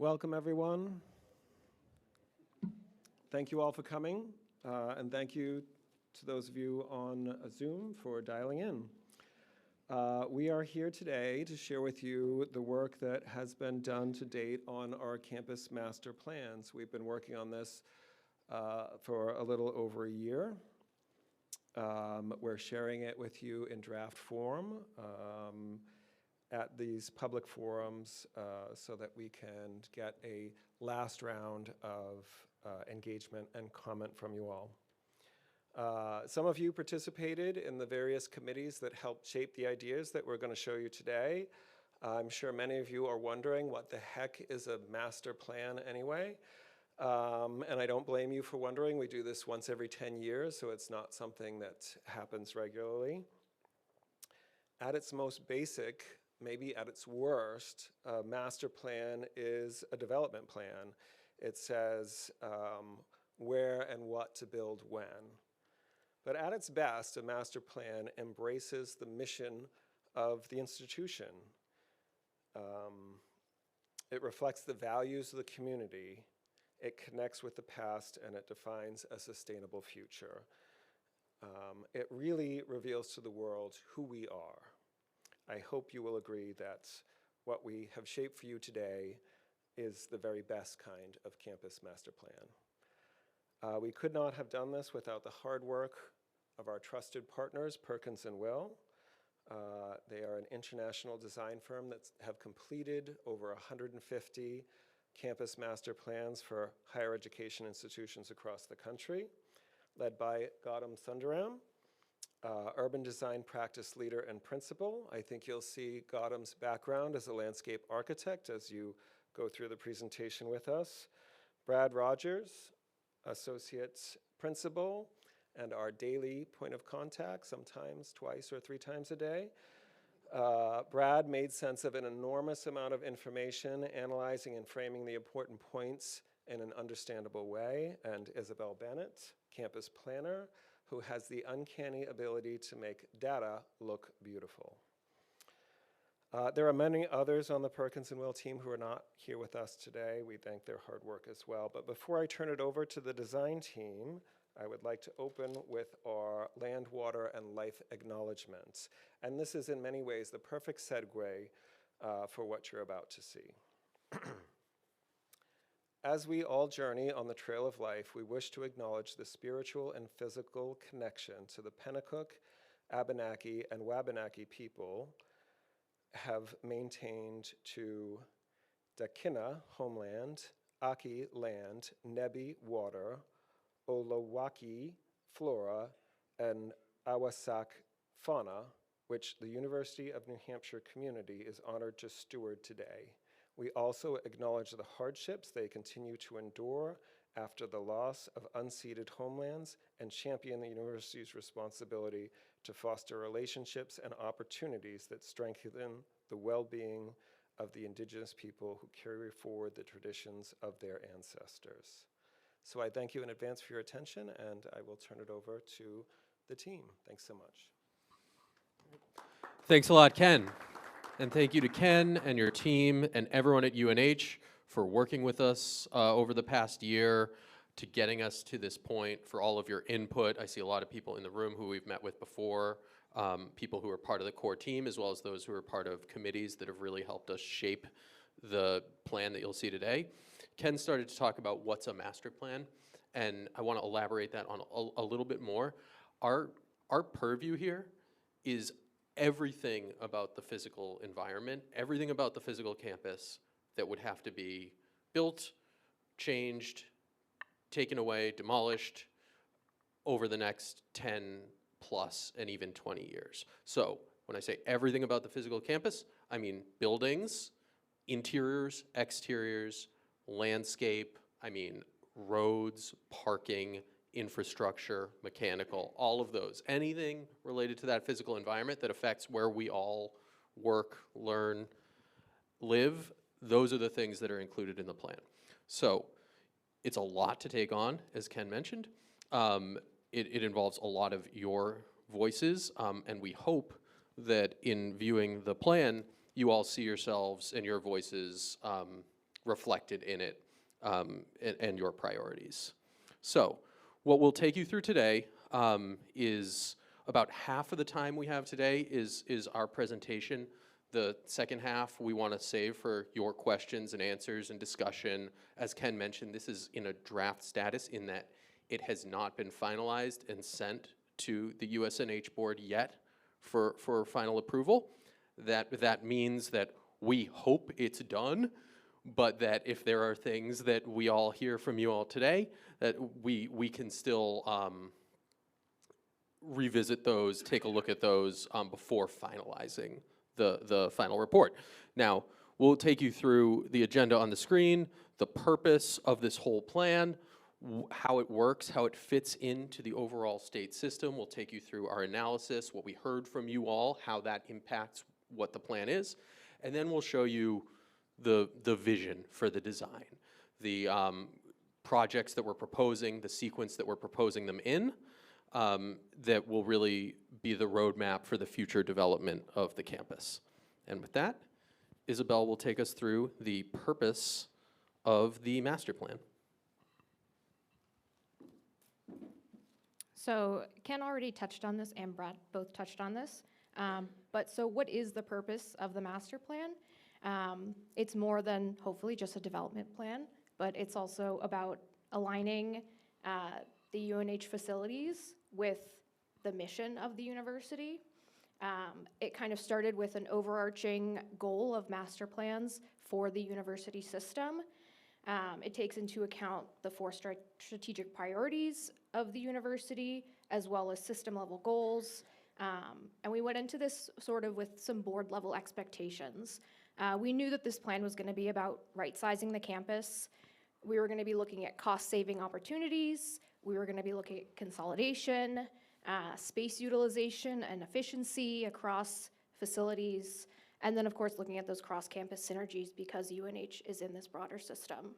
Welcome, everyone. Thank you all for coming, and thank you to those of you on Zoom for dialing in. We are here today to share with you the work that has been done to date on our campus master plans. We've been working on this for a little over a year. We're sharing it with you in draft form at these public forums so that we can get a last round of engagement and comment from you all. Some of you participated in the various committees that helped shape the ideas that we're going to show you today. I'm sure many of you are wondering what the heck is a master plan anyway. And I don't blame you for wondering. We do this once every 10 years, so it's not something that happens regularly. At its most basic, maybe at its worst, a master plan is a development plan. It says where and what to build when. But at its best, a master plan embraces the mission of the institution. It reflects the values of the community. It connects with the past, and it defines a sustainable future. It really reveals to the world who we are. I hope you will agree that what we have shaped for you today is the very best kind of campus master plan. We could not have done this without the hard work of our trusted partners, Perkins & Will. They are an international design firm that have completed over 150 campus master plans for higher education institutions across the country, led by Gautam Sundaram, urban design practice leader and principal. I think you'll see Gautam's background as a landscape architect as you go through the presentation with us. Brad Rogers, associate principal, and our daily point of contact, sometimes twice or three times a day. Brad made sense of an enormous amount of information, analyzing and framing the important points in an understandable way. And Isabel Bennett, campus planner, who has the uncanny ability to make data look beautiful. There are many others on the Perkins & Will team who are not here with us today. We thank their hard work as well. But before I turn it over to the design team, I would like to open with our land, water, and life acknowledgements. And this is in many ways the perfect segue for what you're about to see. As we all journey on the trail of life, we wish to acknowledge the spiritual and physical connection to the Pennacook, Abenaki, and Wabanaki people have maintained to Dakina, homeland, Aki, land, Nebi, water, Olowaki, flora, and Awasak, fauna, which the University of New Hampshire community is honored to steward today. We also acknowledge the hardships they continue to endure after the loss of unceded homelands and champion the university's responsibility to foster relationships and opportunities that strengthen the well-being of the Indigenous people who carry forward the traditions of their ancestors. So I thank you in advance for your attention, and I will turn it over to the team. Thanks so much. Thanks a lot, Ken. And thank you to Ken and your team and everyone at UNH for working with us over the past year to getting us to this point, for all of your input. I see a lot of people in the room who we've met with before, people who are part of the core team, as well as those who are part of committees that have really helped us shape the plan that you'll see today. Ken started to talk about what's a master plan, and I want to elaborate that on a little bit more. Our purview here is everything about the physical environment, everything about the physical campus that would have to be built, changed, taken away, demolished over the next 10 plus and even 20 years. So when I say everything about the physical campus, I mean buildings, interiors, exteriors, landscape, I mean roads, parking, infrastructure, mechanical, all of those. Anything related to that physical environment that affects where we all work, learn, live, those are the things that are included in the plan. So it's a lot to take on, as Ken mentioned. It involves a lot of your voices, and we hope that in viewing the plan, you all see yourselves and your voices reflected in it, and your priorities. So what we'll take you through today is about half of the time we have today is our presentation. The second half we want to save for your questions and answers and discussion. As Ken mentioned, this is in a draft status in that it has not been finalized and sent to the USNH board yet for final approval. That means that we hope it's done, but that if there are things that we all hear from you all today, that we can still revisit those, take a look at those before finalizing the final report. Now, we'll take you through the agenda on the screen, the purpose of this whole plan, how it works, how it fits into the overall state system. We'll take you through our analysis, what we heard from you all, how that impacts what the plan is, and then we'll show you the vision for the design, the projects that we're proposing, the sequence that we're proposing them in, that will really be the roadmap for the future development of the campus. And with that, Isabel will take us through the purpose of the master plan. So Ken already touched on this, and Brad both touched on this. But so what is the purpose of the master plan? It's more than hopefully just a development plan, but it's also about aligning the UNH facilities with the mission of the university. It kind of started with an overarching goal of master plans for the university system. It takes into account the 4 strategic priorities of the university, as well as system level goals. And we went into this sort of with some board level expectations. We knew that this plan was going to be about right-sizing the campus. We were going to be looking at cost-saving opportunities. We were going to be looking at consolidation, space utilization and efficiency across facilities, and then, of course, looking at those cross-campus synergies because UNH is in this broader system.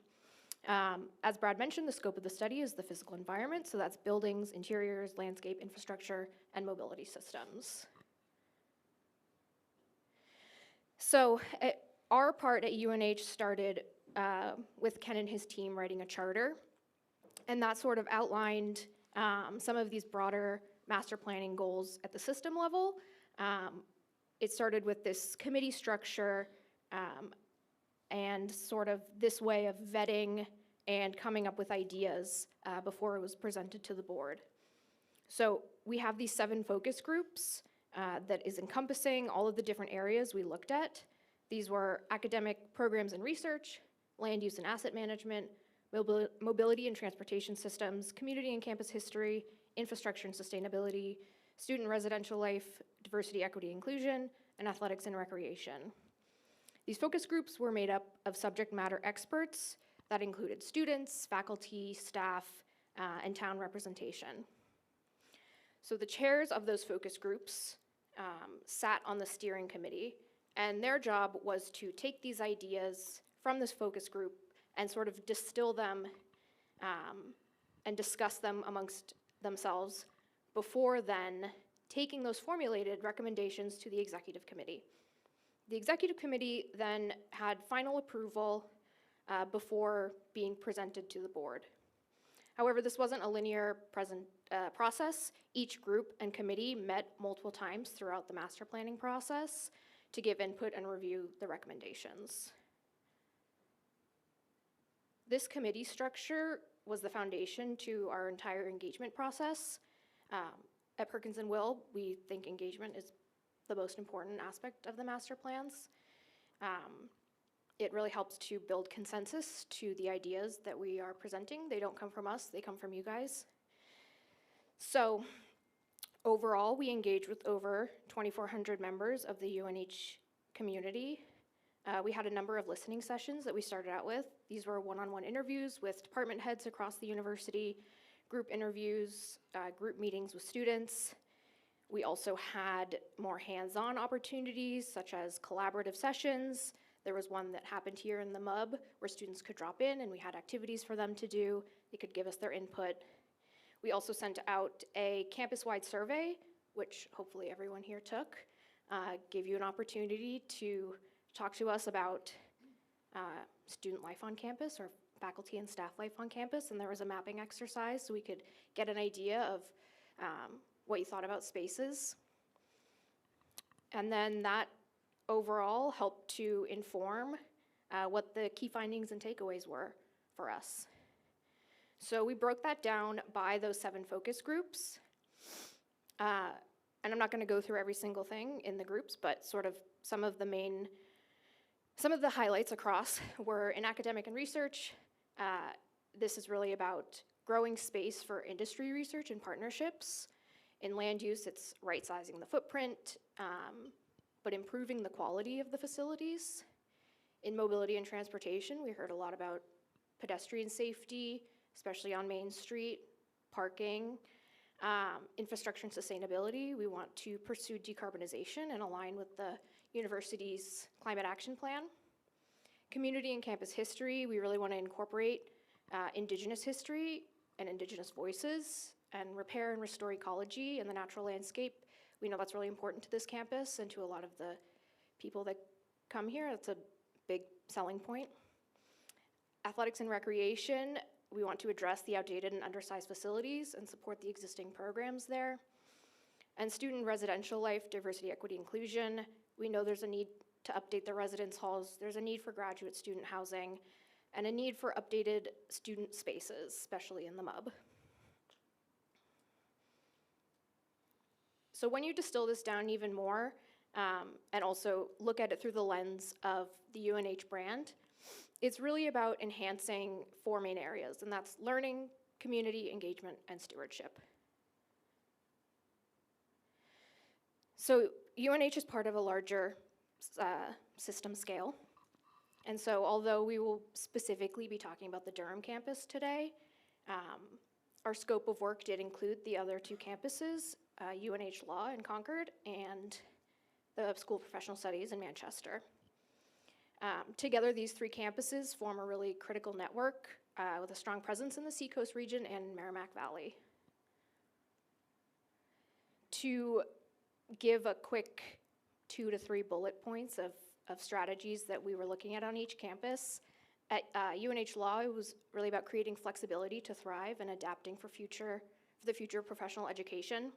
As Brad mentioned, the scope of the study is the physical environment, so that's buildings, interiors, landscape, infrastructure, and mobility systems. So our part at UNH started with Ken and his team writing a charter, and that sort of outlined some of these broader master planning goals at the system level. It started with this committee structure and sort of this way of vetting and coming up with ideas before it was presented to the board. So we have these 7 focus groups that is encompassing all of the different areas we looked at. These were academic programs and research, land use and asset management, mobility and transportation systems, community and campus history, infrastructure and sustainability, student residential life, diversity, equity, inclusion, and athletics and recreation. These focus groups were made up of subject matter experts that included students, faculty, staff, and town representation. So the chairs of those focus groups sat on the steering committee, and their job was to take these ideas from this focus group and sort of distill them and discuss them amongst themselves before then taking those formulated recommendations to the executive committee. The executive committee then had final approval before being presented to the board. However, this wasn't a linear process. Each group and committee met multiple times throughout the master planning process to give input and review the recommendations. This committee structure was the foundation to our entire engagement process. At Perkins & Will, we think engagement is the most important aspect of the master plans. It really helps to build consensus to the ideas that we are presenting. They don't come from us, they come from you guys. So overall, we engage with over 2,400 members of the UNH community. We had a number of listening sessions that we started out with. These were one-on-one interviews with department heads across the university, group interviews, group meetings with students. We also had more hands-on opportunities, such as collaborative sessions. There was one that happened here in the MUB where students could drop in and we had activities for them to do. They could give us their input. We also sent out a campus-wide survey, which hopefully everyone here took, gave you an opportunity to talk to us about student life on campus or faculty and staff life on campus, and there was a mapping exercise so we could get an idea of what you thought about spaces. And then that overall helped to inform what the key findings and takeaways were for us. So we broke that down by those 7 focus groups. And I'm not going to go through every single thing in the groups, but sort of some of the highlights across were in academic and research. This is really about growing space for industry research and partnerships. In land use, it's right-sizing the footprint, but improving the quality of the facilities. In mobility and transportation, we heard a lot about pedestrian safety, especially on Main Street, parking, infrastructure and sustainability. We want to pursue decarbonization and align with the university's climate action plan. Community and campus history, we really want to incorporate Indigenous history and Indigenous voices and repair and restore ecology and the natural landscape. We know that's really important to this campus and to a lot of the people that come here. That's a big selling point. Athletics and recreation, we want to address the outdated and undersized facilities and support the existing programs there. And student residential life, diversity, equity, inclusion, we know there's a need to update the residence halls. There's a need for graduate student housing and a need for updated student spaces, especially in the MUB. So when you distill this down even more, and also look at it through the lens of the UNH brand, it's really about enhancing 4 main areas, and that's learning, community, engagement, and stewardship. So UNH is part of a larger system scale. And so although we will specifically be talking about the Durham campus today, our scope of work did include the other 2 campuses, UNH Law in Concord and the School of Professional Studies in Manchester. Together, these 3 campuses form a really critical network with a strong presence in the Seacoast region and Merrimack Valley. To give a quick 2 to 3 bullet points of strategies that we were looking at on each campus, at UNH Law, it was really about creating flexibility to thrive and adapting for the future of professional education.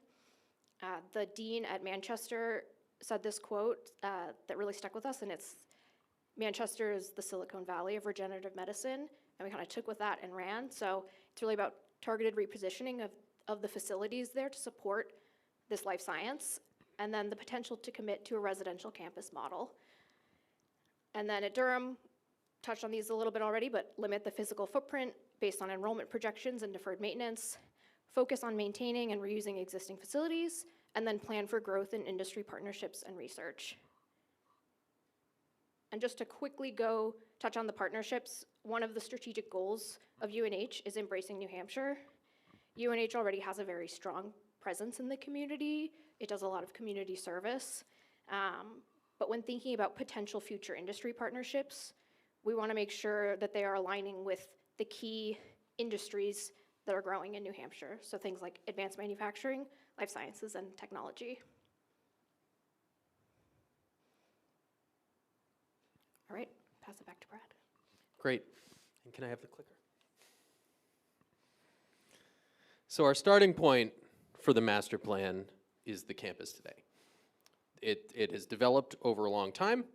The dean at Manchester said this quote that really stuck with us, and it's, Manchester is the Silicon Valley of regenerative medicine, and we kind of took with that and ran. So it's really about targeted repositioning of the facilities there to support this life science, and then the potential to commit to a residential campus model. And then at Durham, touched on these a little bit already, but limit the physical footprint based on enrollment projections and deferred maintenance, focus on maintaining and reusing existing facilities, and then plan for growth in industry partnerships and research. And just to quickly touch on the partnerships, one of the strategic goals of UNH is embracing New Hampshire. UNH already has a very strong presence in the community. It does a lot of community service. But when thinking about potential future industry partnerships, we want to make sure that they are aligning with the key industries that are growing in New Hampshire. So things like advanced manufacturing, life sciences, and technology. All right, pass it back to Brad. Great. And can I have the clicker? So our starting point for the master plan is the campus today. It has developed over a long time.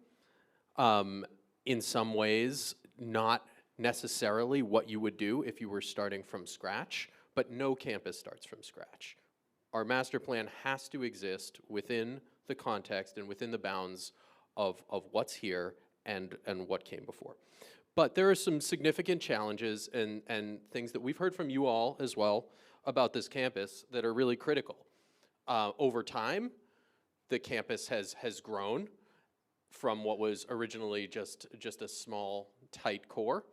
In some ways, not necessarily what you would do if you were starting from scratch, but no campus starts from scratch. Our master plan has to exist within the context and within the bounds of what's here and what came before. But there are some significant challenges and things that we've heard from you all as well about this campus that are really critical. Over time, the campus has grown from what was originally just a small, tight core.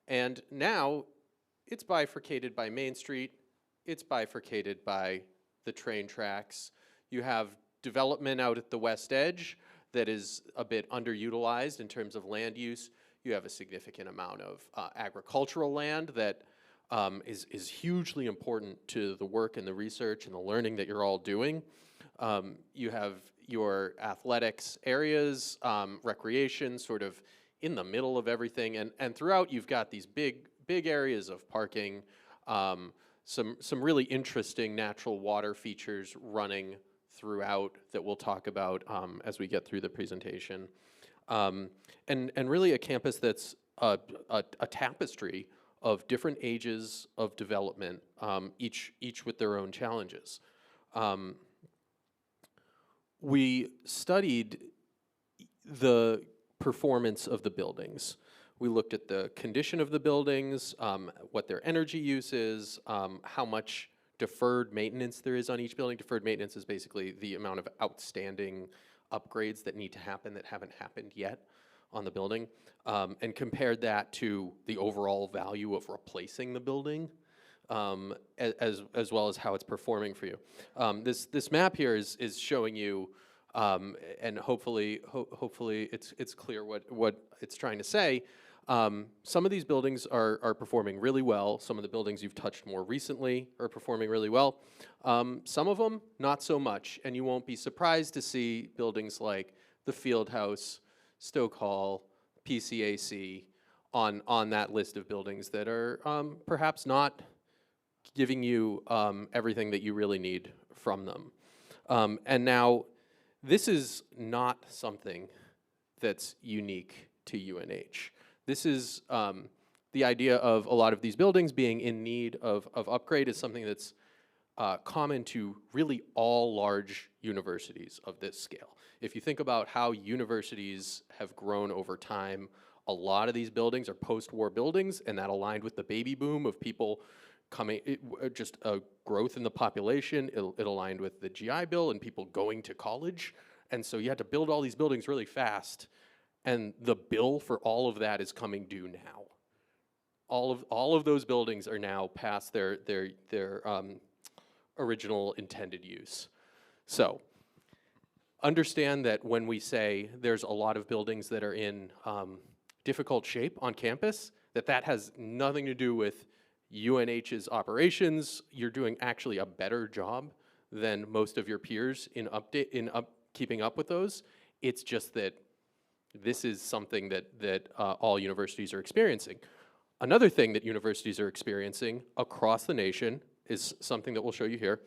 And now it's bifurcated by Main Street, it's bifurcated by the train tracks. You have development out at the west edge that is a bit underutilized in terms of land use. You have a significant amount of agricultural land that is hugely important to the work and the research and the learning that you're all doing. You have your athletics areas, recreation sort of in the middle of everything, and throughout you've got these big areas of parking, some really interesting natural water features running throughout that we'll talk about as we get through the presentation. And really a campus that's a tapestry of different ages of development, each with their own challenges. We studied the performance of the buildings. We looked at the condition of the buildings, what their energy use is, how much deferred maintenance there is on each building. Deferred maintenance is basically the amount of outstanding upgrades that need to happen that haven't happened yet on the building, and compared that to the overall value of replacing the building, as well as how it's performing for you. This map here is showing you, and hopefully it's clear what it's trying to say. Some of these buildings are performing really well. Some of the buildings you've touched more recently are performing really well. Some of them, not so much, and you won't be surprised to see buildings like the Field House, Stoke Hall, PCAC on that list of buildings that are perhaps not giving you everything that you really need from them. And now, this is not something that's unique to UNH. This is the idea of a lot of these buildings being in need of upgrade is something that's common to really all large universities of this scale. If you think about how universities have grown over time, a lot of these buildings are post-war buildings, and that aligned with the baby boom of people coming, just a growth in the population. It aligned with the GI Bill and people going to college. And so you had to build all these buildings really fast, and the bill for all of that is coming due now. All of those buildings are now past their original intended use. So understand that when we say there's a lot of buildings that are in difficult shape on campus, that has nothing to do with UNH's operations. You're doing actually a better job than most of your peers in keeping up with those. It's just that this is something that all universities are experiencing. Another thing that universities are experiencing across the nation is something that we'll show you here,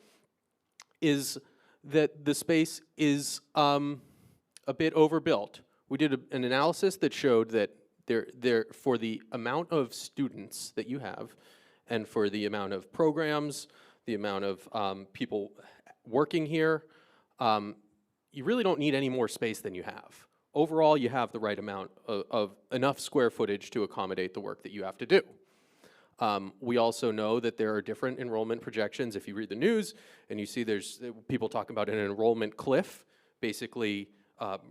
is that the space is a bit overbuilt. We did an analysis that showed that for the amount of students that you have, and for the amount of programs, the amount of people working here, you really don't need any more space than you have. Overall, you have the right amount of enough square footage to accommodate the work that you have to do. We also know that there are different enrollment projections. If you read the news and you see there's people talking about an enrollment cliff, basically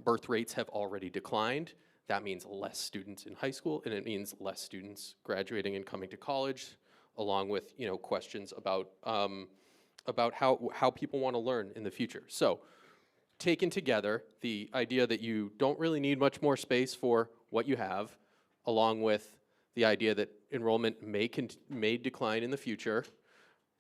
birth rates have already declined. That means less students in high school, and it means less students graduating and coming to college, along with questions about how people want to learn in the future. So, taken together, the idea that you don't really need much more space for what you have, along with the idea that enrollment may decline in the future,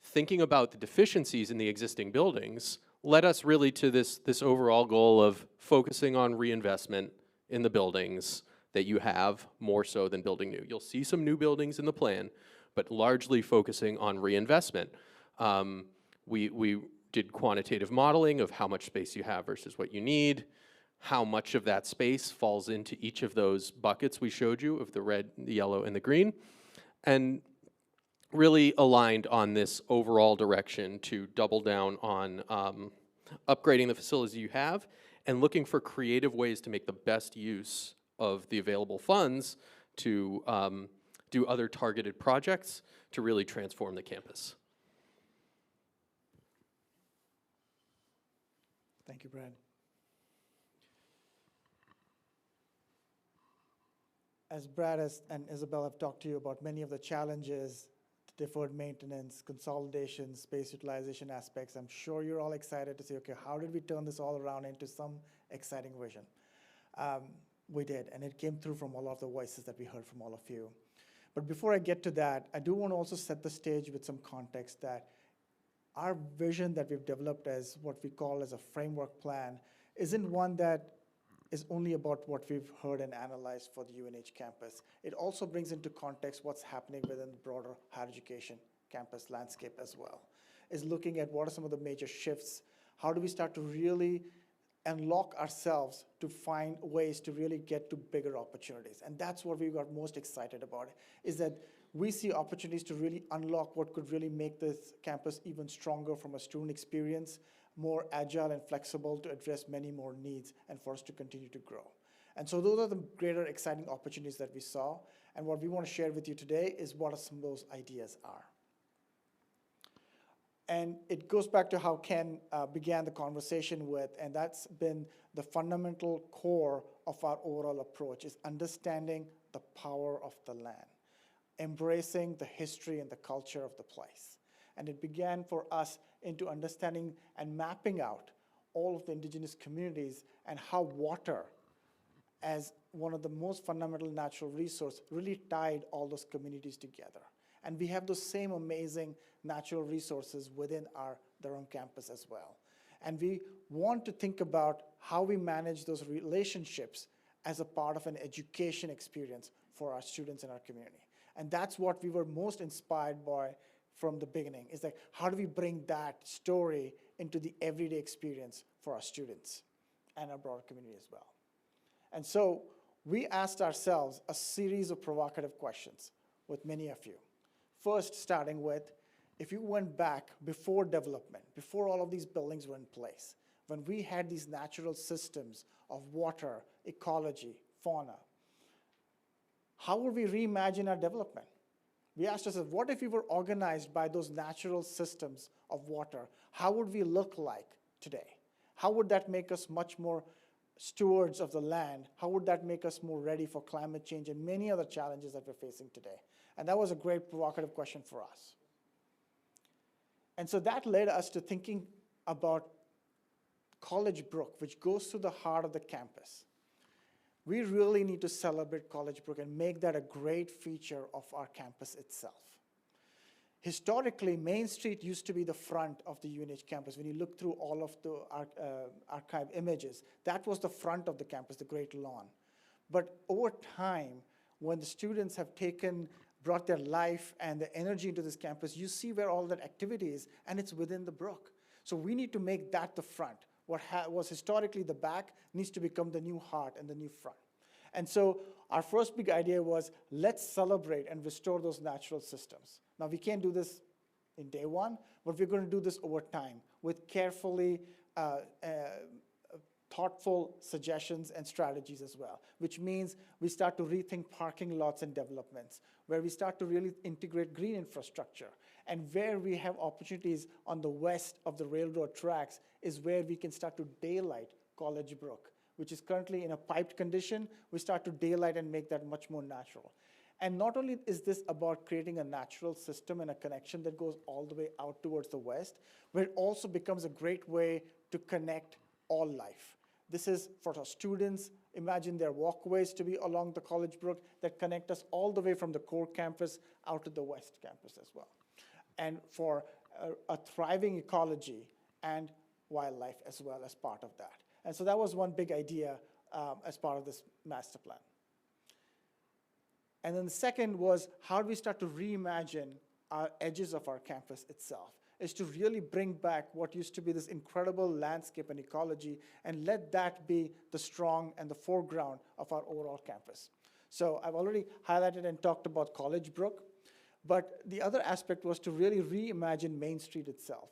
thinking about the deficiencies in the existing buildings, led us really to this overall goal of focusing on reinvestment in the buildings that you have, more so than building new. You'll see some new buildings in the plan, but largely focusing on reinvestment. We did quantitative modeling of how much space you have versus what you need, how much of that space falls into each of those buckets we showed you of the red, the yellow, and the green, and really aligned on this overall direction to double down on upgrading the facilities you have and looking for creative ways to make the best use of the available funds to do other targeted projects to really transform the campus. Thank you, Brad. As Brad and Isabel have talked to you about many of the challenges, deferred maintenance, consolidation, space utilization aspects, I'm sure you're all excited to see, okay, how did we turn this all around into some exciting vision? We did, and it came through from all of the voices that we heard from all of you. But before I get to that, I do want to also set the stage with some context that our vision that we've developed as what we call as a framework plan isn't one that is only about what we've heard and analyzed for the UNH campus. It also brings into context what's happening within the broader higher education campus landscape as well. Is looking at what are some of the major shifts, how do we start to really unlock ourselves to find ways to really get to bigger opportunities. And that's what we got most excited about, is that we see opportunities to really unlock what could really make this campus even stronger from a student experience, more agile and flexible to address many more needs and for us to continue to grow. And so those are the greater exciting opportunities that we saw. And what we want to share with you today is what some of those ideas are. And it goes back to how Ken began the conversation with, and that's been the fundamental core of our overall approach, is understanding the power of the land, embracing the history and the culture of the place. And it began for us into understanding and mapping out all of the indigenous communities and how water, as one of the most fundamental natural resources, really tied all those communities together. And we have those same amazing natural resources within our Durham campus as well. And we want to think about how we manage those relationships as a part of an education experience for our students in our community. And that's what we were most inspired by from the beginning, is like, how do we bring that story into the everyday experience for our students and our broader community as well. And so we asked ourselves a series of provocative questions with many of you. First, starting with, if you went back before development, before all of these buildings were in place, when we had these natural systems of water, ecology, fauna, how would we reimagine our development? We asked ourselves, what if we were organized by those natural systems of water? How would we look like today? How would that make us much more stewards of the land? How would that make us more ready for climate change and many other challenges that we're facing today? And that was a great provocative question for us. And so that led us to thinking about College Brook, which goes to the heart of the campus. We really need to celebrate College Brook and make that a great feature of our campus itself. Historically, Main Street used to be the front of the UNH campus. When you look through all of the archive images, that was the front of the campus, the Great Lawn. But over time, when the students have brought their life and their energy into this campus, you see where all that activity is, and it's within the brook. So we need to make that the front. What was historically the back needs to become the new heart and the new front. And so our first big idea was, let's celebrate and restore those natural systems. Now, we can't do this in day one, but we're going to do this over time with carefully thoughtful suggestions and strategies as well, which means we start to rethink parking lots and developments, where we start to really integrate green infrastructure, and where we have opportunities on the west of the railroad tracks is where we can start to daylight College Brook, which is currently in a piped condition. We start to daylight and make that much more natural. And not only is this about creating a natural system and a connection that goes all the way out towards the west, but it also becomes a great way to connect all life. This is for our students. Imagine their walkways to be along the College Brook that connect us all the way from the core campus out to the west campus as well. And for a thriving ecology and wildlife as well as part of that. And so that was one big idea as part of this master plan. And then the second was, how do we start to reimagine our edges of our campus itself? Is to really bring back what used to be this incredible landscape and ecology and let that be the strong and the foreground of our overall campus. So I've already highlighted and talked about College Brook, but the other aspect was to really reimagine Main Street itself.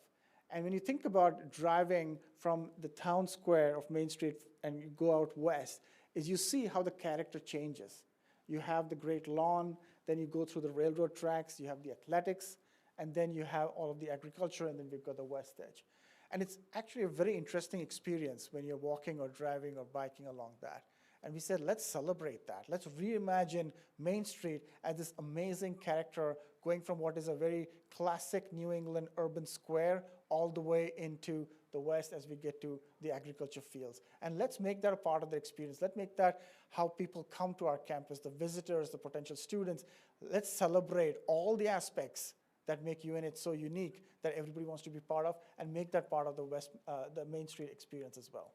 And when you think about driving from the town square of Main Street and you go out west, is you see how the character changes. You have the Great Lawn, then you go through the railroad tracks, you have the athletics, and then you have all of the agriculture, and then we've got the west edge. And it's actually a very interesting experience when you're walking or driving or biking along that. And we said, let's celebrate that. Let's reimagine Main Street as this amazing character going from what is a very classic New England urban square all the way into the west as we get to the agriculture fields. And let's make that a part of the experience. Let's make that how people come to our campus, the visitors, the potential students. Let's celebrate all the aspects that make UNH so unique that everybody wants to be part of, and make that part of the Main Street experience as well.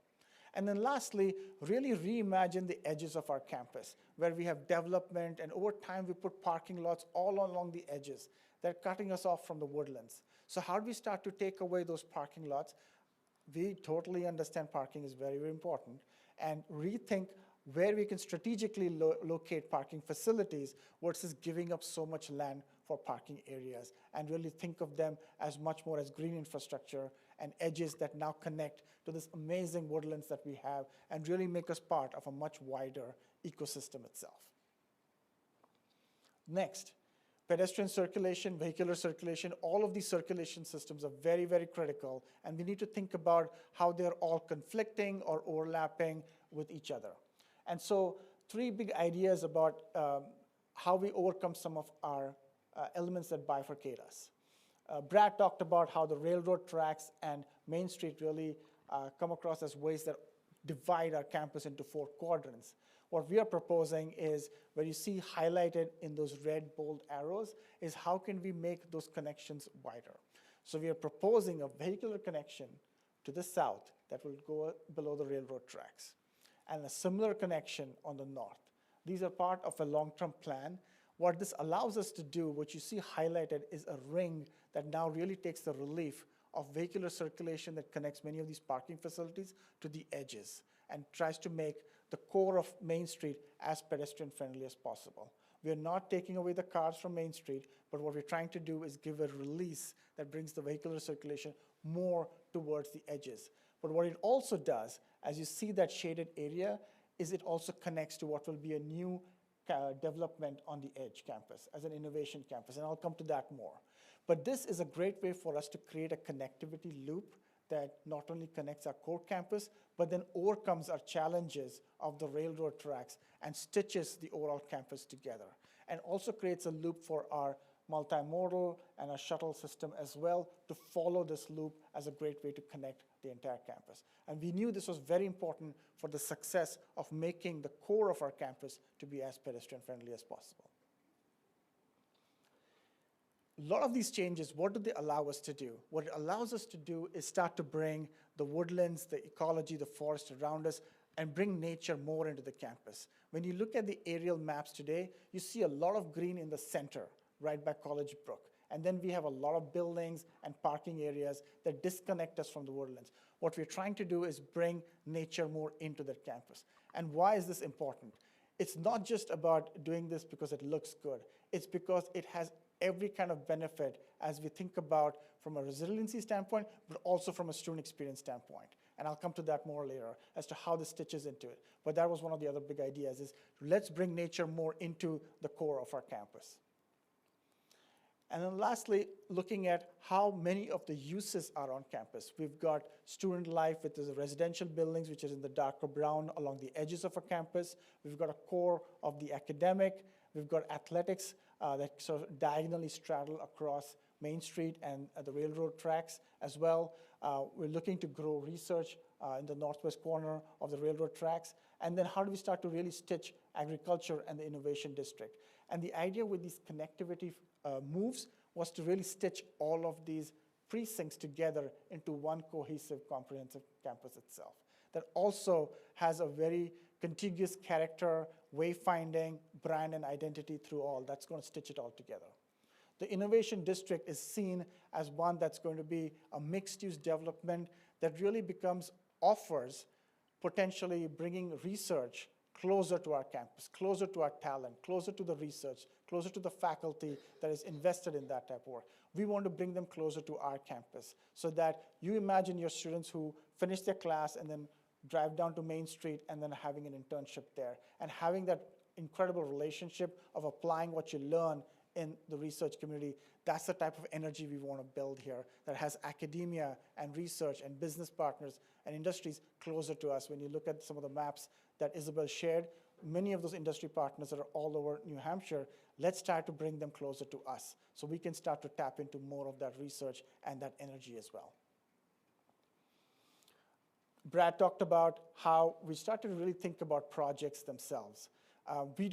And then lastly, really reimagine the edges of our campus, where we have development, and over time we put parking lots all along the edges. They're cutting us off from the woodlands. So how do we start to take away those parking lots? We totally understand parking is very, very important, and rethink where we can strategically locate parking facilities versus giving up so much land for parking areas, and really think of them as much more as green infrastructure and edges that now connect to this amazing woodlands that we have and really make us part of a much wider ecosystem itself. Next, pedestrian circulation, vehicular circulation, all of these circulation systems are very, very critical, and we need to think about how they're all conflicting or overlapping with each other. And so 3 big ideas about how we overcome some of our elements that bifurcate us. Brad talked about how the railroad tracks and Main Street really come across as ways that divide our campus into 4 quadrants. What we are proposing is, where you see highlighted in those red bold arrows, is how can we make those connections wider. So we are proposing a vehicular connection to the south that will go below the railroad tracks, and a similar connection on the north. These are part of a long-term plan. What this allows us to do, what you see highlighted, is a ring that now really takes the relief of vehicular circulation that connects many of these parking facilities to the edges and tries to make the core of Main Street as pedestrian friendly as possible. We are not taking away the cars from Main Street, but what we're trying to do is give a release that brings the vehicular circulation more towards the edges. But what it also does, as you see that shaded area, is it also connects to what will be a new development on the Edge campus as an innovation campus, and I'll come to that more. But this is a great way for us to create a connectivity loop that not only connects our core campus, but then overcomes our challenges of the railroad tracks and stitches the overall campus together, and also creates a loop for our multimodal and a shuttle system as well to follow this loop as a great way to connect the entire campus. And we knew this was very important for the success of making the core of our campus to be as pedestrian friendly as possible. A lot of these changes, what do they allow us to do? What it allows us to do is start to bring the woodlands, the ecology, the forest around us, and bring nature more into the campus. When you look at the aerial maps today, you see a lot of green in the center, right by College Brook. And then we have a lot of buildings and parking areas that disconnect us from the woodlands. What we're trying to do is bring nature more into the campus. And why is this important? It's not just about doing this because it looks good. It's because it has every kind of benefit as we think about from a resiliency standpoint, but also from a student experience standpoint. And I'll come to that more later as to how this stitches into it. But that was one of the other big ideas, is let's bring nature more into the core of our campus. And then lastly, looking at how many of the uses are on campus. We've got student life with the residential buildings, which is in the darker brown along the edges of our campus. We've got a core of the academic. We've got athletics that sort of diagonally straddle across Main Street and the railroad tracks as well. We're looking to grow research in the northwest corner of the railroad tracks. And then how do we start to really stitch agriculture and the innovation district? And the idea with these connectivity moves was to really stitch all of these precincts together into one cohesive, comprehensive campus itself that also has a very contiguous character, wayfinding, brand, and identity through all. That's going to stitch it all together. The innovation district is seen as one that's going to be a mixed-use development that really offers potentially bringing research closer to our campus, closer to our talent, closer to the research, closer to the faculty that is invested in that type of work. We want to bring them closer to our campus so that you imagine your students who finish their class and then drive down to Main Street and then having an internship there and having that incredible relationship of applying what you learn in the research community. That's the type of energy we want to build here that has academia and research and business partners and industries closer to us. When you look at some of the maps that Isabel shared, many of those industry partners that are all over New Hampshire, let's try to bring them closer to us so we can start to tap into more of that research and that energy as well. Brad talked about how we started to really think about projects themselves. We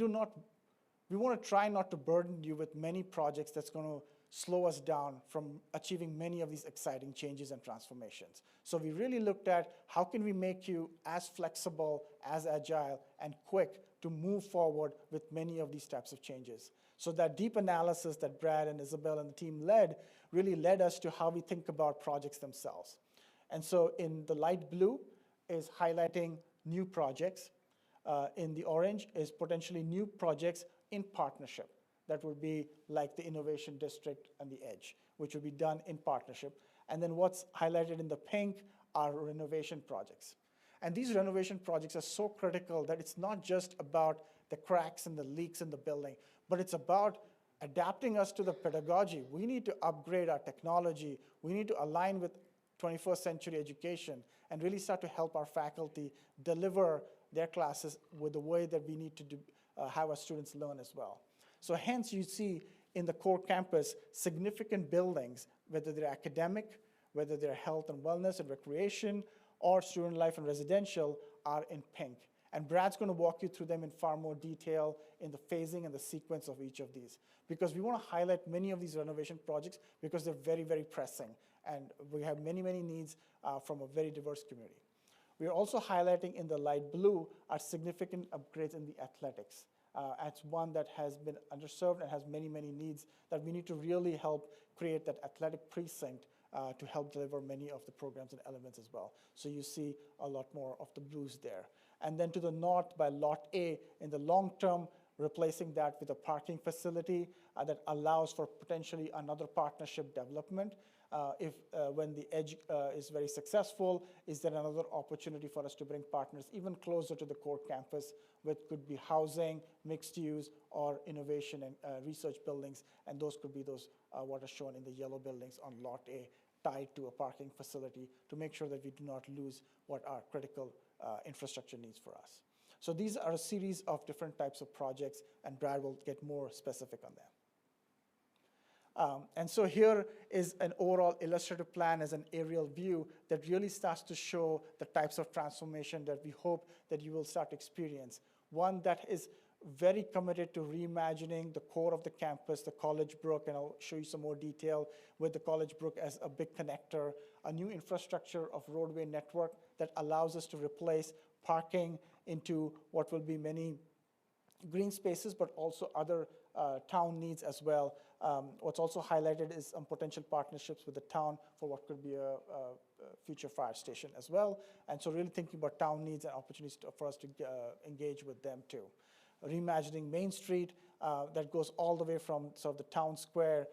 want to try not to burden you with many projects that's going to slow us down from achieving many of these exciting changes and transformations. So we really looked at how can we make you as flexible, as agile, and quick to move forward with many of these types of changes. So that deep analysis that Brad and Isabel and the team led really led us to how we think about projects themselves. And so in the light blue is highlighting new projects. In the orange is potentially new projects in partnership. That would be like the Innovation District and the EDGE, which would be done in partnership. And then what's highlighted in the pink are renovation projects. And these renovation projects are so critical that it's not just about the cracks and the leaks in the building, but it's about adapting us to the pedagogy. We need to upgrade our technology. We need to align with 21st century education and really start to help our faculty deliver their classes with the way that we need to have our students learn as well. So hence you see in the core campus significant buildings, whether they're academic, whether they're health and wellness and recreation, or student life and residential are in pink. And Brad's going to walk you through them in far more detail in the phasing and the sequence of each of these. Because we want to highlight many of these renovation projects because they're very, very pressing. And we have many, many needs from a very diverse community. We are also highlighting in the light blue our significant upgrades in the athletics. It's one that has been underserved and has many, many needs that we need to really help create that athletic precinct to help deliver many of the programs and elements as well. So you see a lot more of the blues there. And then to the north by Lot A, in the long term, replacing that with a parking facility that allows for potentially another partnership development. When the EDGE is very successful, is there another opportunity for us to bring partners even closer to the core campus, which could be housing, mixed use, or innovation and research buildings, and those could be those what are shown in the yellow buildings on Lot A, tied to a parking facility to make sure that we do not lose what are critical infrastructure needs for us. So these are a series of different types of projects, and Brad will get more specific on them. And so here is an overall illustrative plan as an aerial view that really starts to show the types of transformation that we hope that you will start to experience. One that is very committed to reimagining the core of the campus, the College Brook, and I'll show you some more detail with the College Brook as a big connector, a new infrastructure of roadway network that allows us to replace parking into what will be many green spaces, but also other town needs as well. What's also highlighted is some potential partnerships with the town for what could be a future fire station as well. And so really thinking about town needs and opportunities for us to engage with them too. Reimagining Main Street that goes all the way from sort of the town square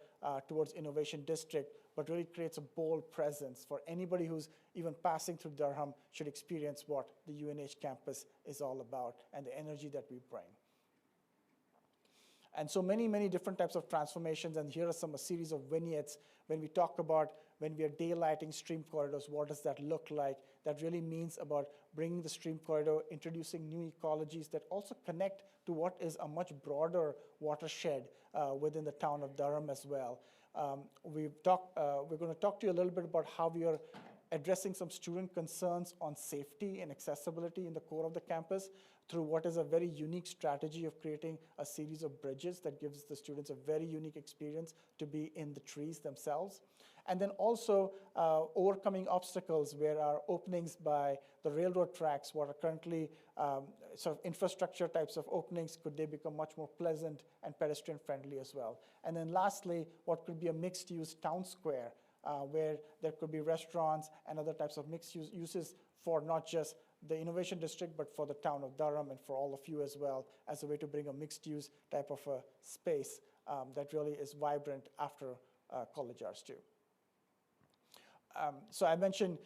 towards Innovation District, but really creates a bold presence for anybody who's even passing through Durham should experience what the UNH campus is all about and the energy that we bring. And so many, many different types of transformations, and here are a series of vignettes when we talk about when we are daylighting stream corridors, what does that look like? That really means about bringing the stream corridor, introducing new ecologies that also connect to what is a much broader watershed within the town of Durham as well. We're going to talk to you a little bit about how we are addressing some student concerns on safety and accessibility in the core of the campus through what is a very unique strategy of creating a series of bridges that gives the students a very unique experience to be in the trees themselves. And then also overcoming obstacles where our openings by the railroad tracks, what are currently sort of infrastructure types of openings, could they become much more pleasant and pedestrian friendly as well. And then lastly, what could be a mixed use town square where there could be restaurants and other types of mixed uses for not just the Innovation District, but for the town of Durham and for all of you as well, as a way to bring a mixed use type of a space that really is vibrant after college hours too. So I mentioned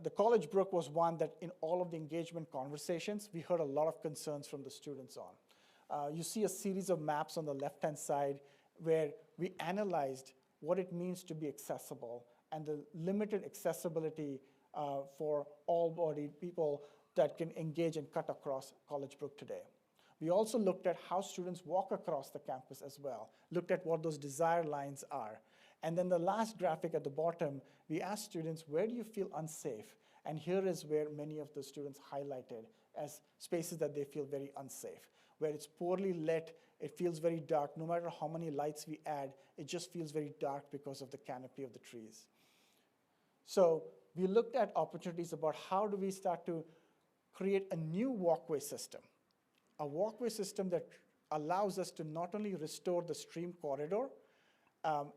the College Brook was one that in all of the engagement conversations, we heard a lot of concerns from the students on. You see a series of maps on the left-hand side where we analyzed what it means to be accessible and the limited accessibility for all-bodied people that can engage and cut across College Brook today. We also looked at how students walk across the campus as well, looked at what those desire lines are. And then the last graphic at the bottom, we asked students, where do you feel unsafe? And here is where many of the students highlighted as spaces that they feel very unsafe, where it's poorly lit, it feels very dark. No matter how many lights we add, it just feels very dark because of the canopy of the trees. So we looked at opportunities about how do we start to create a new walkway system, a walkway system that allows us to not only restore the stream corridor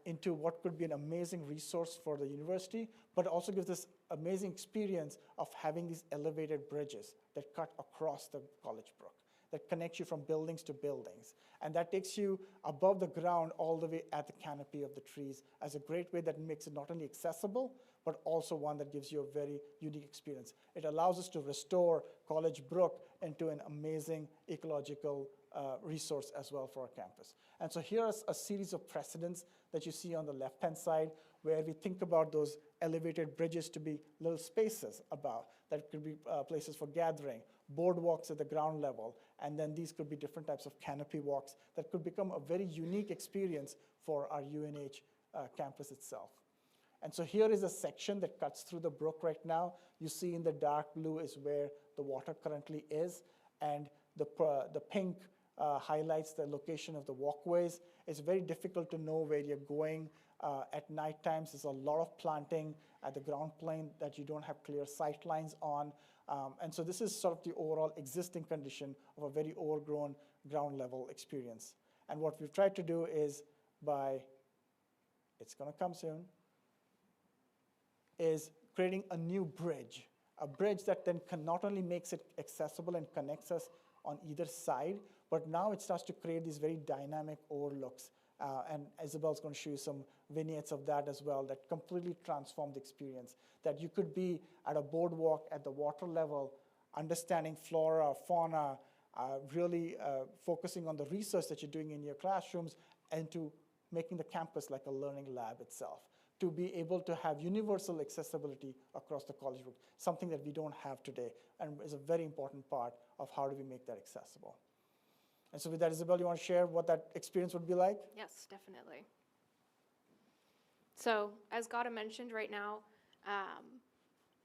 into what could be an amazing resource for the university, but also gives this amazing experience of having these elevated bridges that cut across the College Brook, that connects you from buildings to buildings. And that takes you above the ground all the way at the canopy of the trees as a great way that makes it not only accessible, but also one that gives you a very unique experience. It allows us to restore College Brook into an amazing ecological resource as well for our campus. And so here is a series of precedents that you see on the left-hand side, where we think about those elevated bridges to be little spaces about, that could be places for gathering, boardwalks at the ground level, and then these could be different types of canopy walks that could become a very unique experience for our UNH campus itself. And so here is a section that cuts through the brook right now. You see in the dark blue is where the water currently is, and the pink highlights the location of the walkways. It's very difficult to know where you're going at night times. There's a lot of planting at the ground plane that you don't have clear sight lines on. And so this is sort of the overall existing condition of a very overgrown ground level experience. And what we've tried to do is it's gonna come soon, is creating a new bridge, a bridge that then not only makes it accessible and connects us on either side, but now it starts to create these very dynamic overlooks. And Isabel's going to show you some vignettes of that as well that completely transform the experience. That you could be at a boardwalk at the water level, understanding flora, fauna, really focusing on the research that you're doing in your classrooms, and to making the campus like a learning lab itself. To be able to have universal accessibility across the College Brook, something that we don't have today, and is a very important part of how do we make that accessible. And so with that, Isabel, you want to share what that experience would be like? Yes, definitely. So, as Gautam mentioned right now,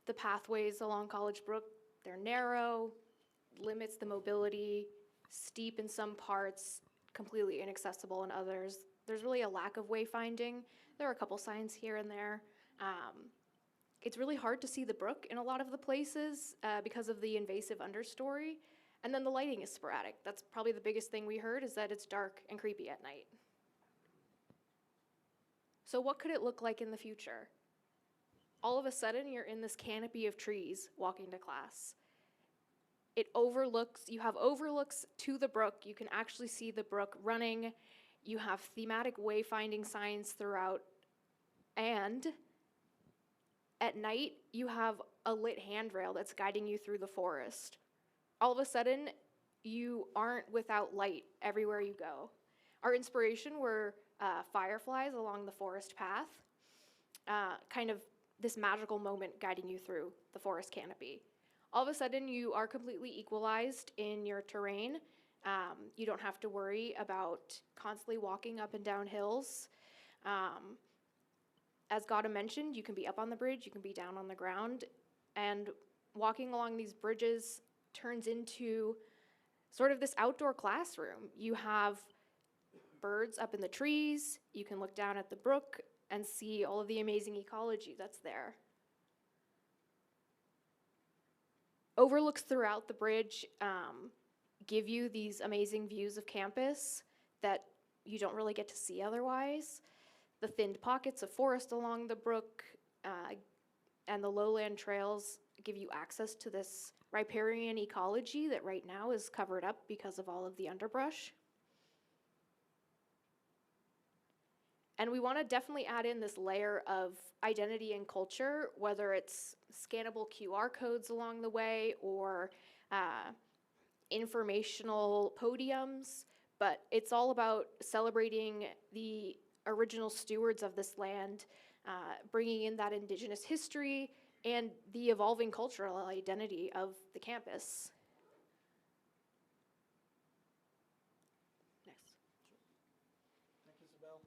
the pathways along College Brook, they're narrow, limits the mobility, steep in some parts, completely inaccessible in others. There's really a lack of wayfinding. There are a couple signs here and there. It's really hard to see the brook in a lot of the places because of the invasive understory. And then the lighting is sporadic. That's probably the biggest thing we heard, is that it's dark and creepy at night. So what could it look like in the future? All of a sudden, you're in this canopy of trees walking to class. It overlooks, you have overlooks to the brook. You can actually see the brook running. You have thematic wayfinding signs throughout. And at night, you have a lit handrail that's guiding you through the forest. All of a sudden, you aren't without light everywhere you go. Our inspiration were fireflies along the forest path, kind of this magical moment guiding you through the forest canopy. All of a sudden, you are completely equalized in your terrain. You don't have to worry about constantly walking up and down hills. As Gautam mentioned, you can be up on the bridge, you can be down on the ground, and walking along these bridges turns into sort of this outdoor classroom. You have birds up in the trees, you can look down at the brook and see all of the amazing ecology that's there. Overlooks throughout the bridge give you these amazing views of campus that you don't really get to see otherwise. The thinned pockets of forest along the brook and the lowland trails give you access to this riparian ecology that right now is covered up because of all of the underbrush. And we want to definitely add in this layer of identity and culture, whether it's scannable QR codes along the way or informational podiums, but it's all about celebrating the original stewards of this land, bringing in that Indigenous history and the evolving cultural identity of the campus. Next. Thank you, Isabel.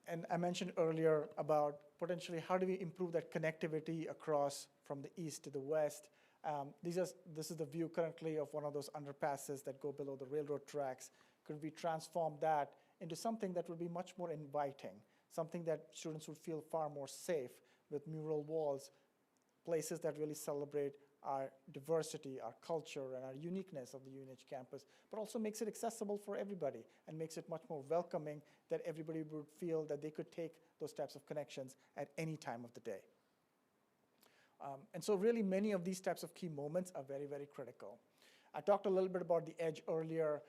And I mentioned earlier about potentially how do we improve that connectivity across from the east to the west. This is the view currently of one of those underpasses that go below the railroad tracks. Could we transform that into something that would be much more inviting, something that students would feel far more safe with mural walls, places that really celebrate our diversity, our culture, and our uniqueness of the UNH campus, but also makes it accessible for everybody and makes it much more welcoming that everybody would feel that they could take those types of connections at any time of the day. And so really many of these types of key moments are very, very critical. I talked a little bit about the edge earlier.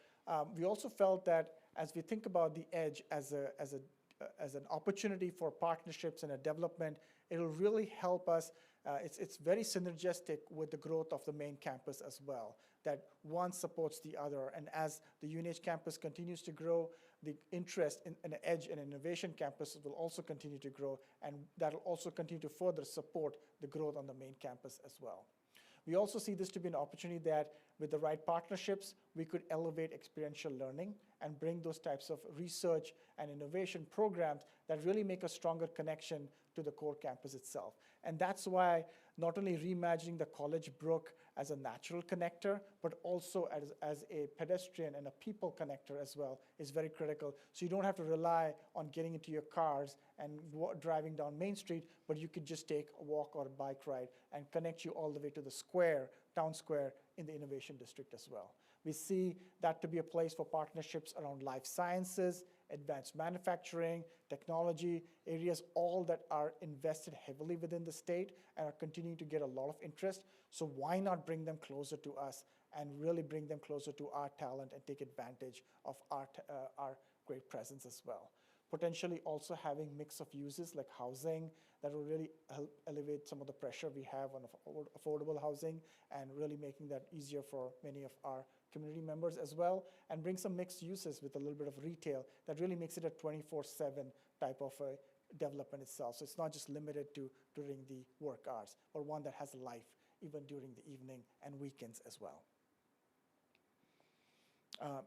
We also felt that as we think about the edge as an opportunity for partnerships and a development, it'll really help us. It's very synergistic with the growth of the main campus as well, that one supports the other. And as the UNH campus continues to grow, the interest in an edge and innovation campus will also continue to grow, and that'll also continue to further support the growth on the main campus as well. We also see this to be an opportunity that with the right partnerships, we could elevate experiential learning and bring those types of research and innovation programs that really make a stronger connection to the core campus itself. And that's why not only reimagining the College Brook as a natural connector, but also as a pedestrian and a people connector as well is very critical. So you don't have to rely on getting into your cars and driving down Main Street, but you could just take a walk or a bike ride and connect you all the way to the square, town square in the Innovation District as well. We see that to be a place for partnerships around life sciences, advanced manufacturing, technology, areas all that are invested heavily within the state and are continuing to get a lot of interest. So why not bring them closer to us and really bring them closer to our talent and take advantage of our great presence as well. Potentially also having mix of uses like housing that will really help elevate some of the pressure we have on affordable housing and really making that easier for many of our community members as well, and bring some mixed uses with a little bit of retail that really makes it a 24/7 type of a development itself. So it's not just limited to during the work hours, but one that has life even during the evening and weekends as well.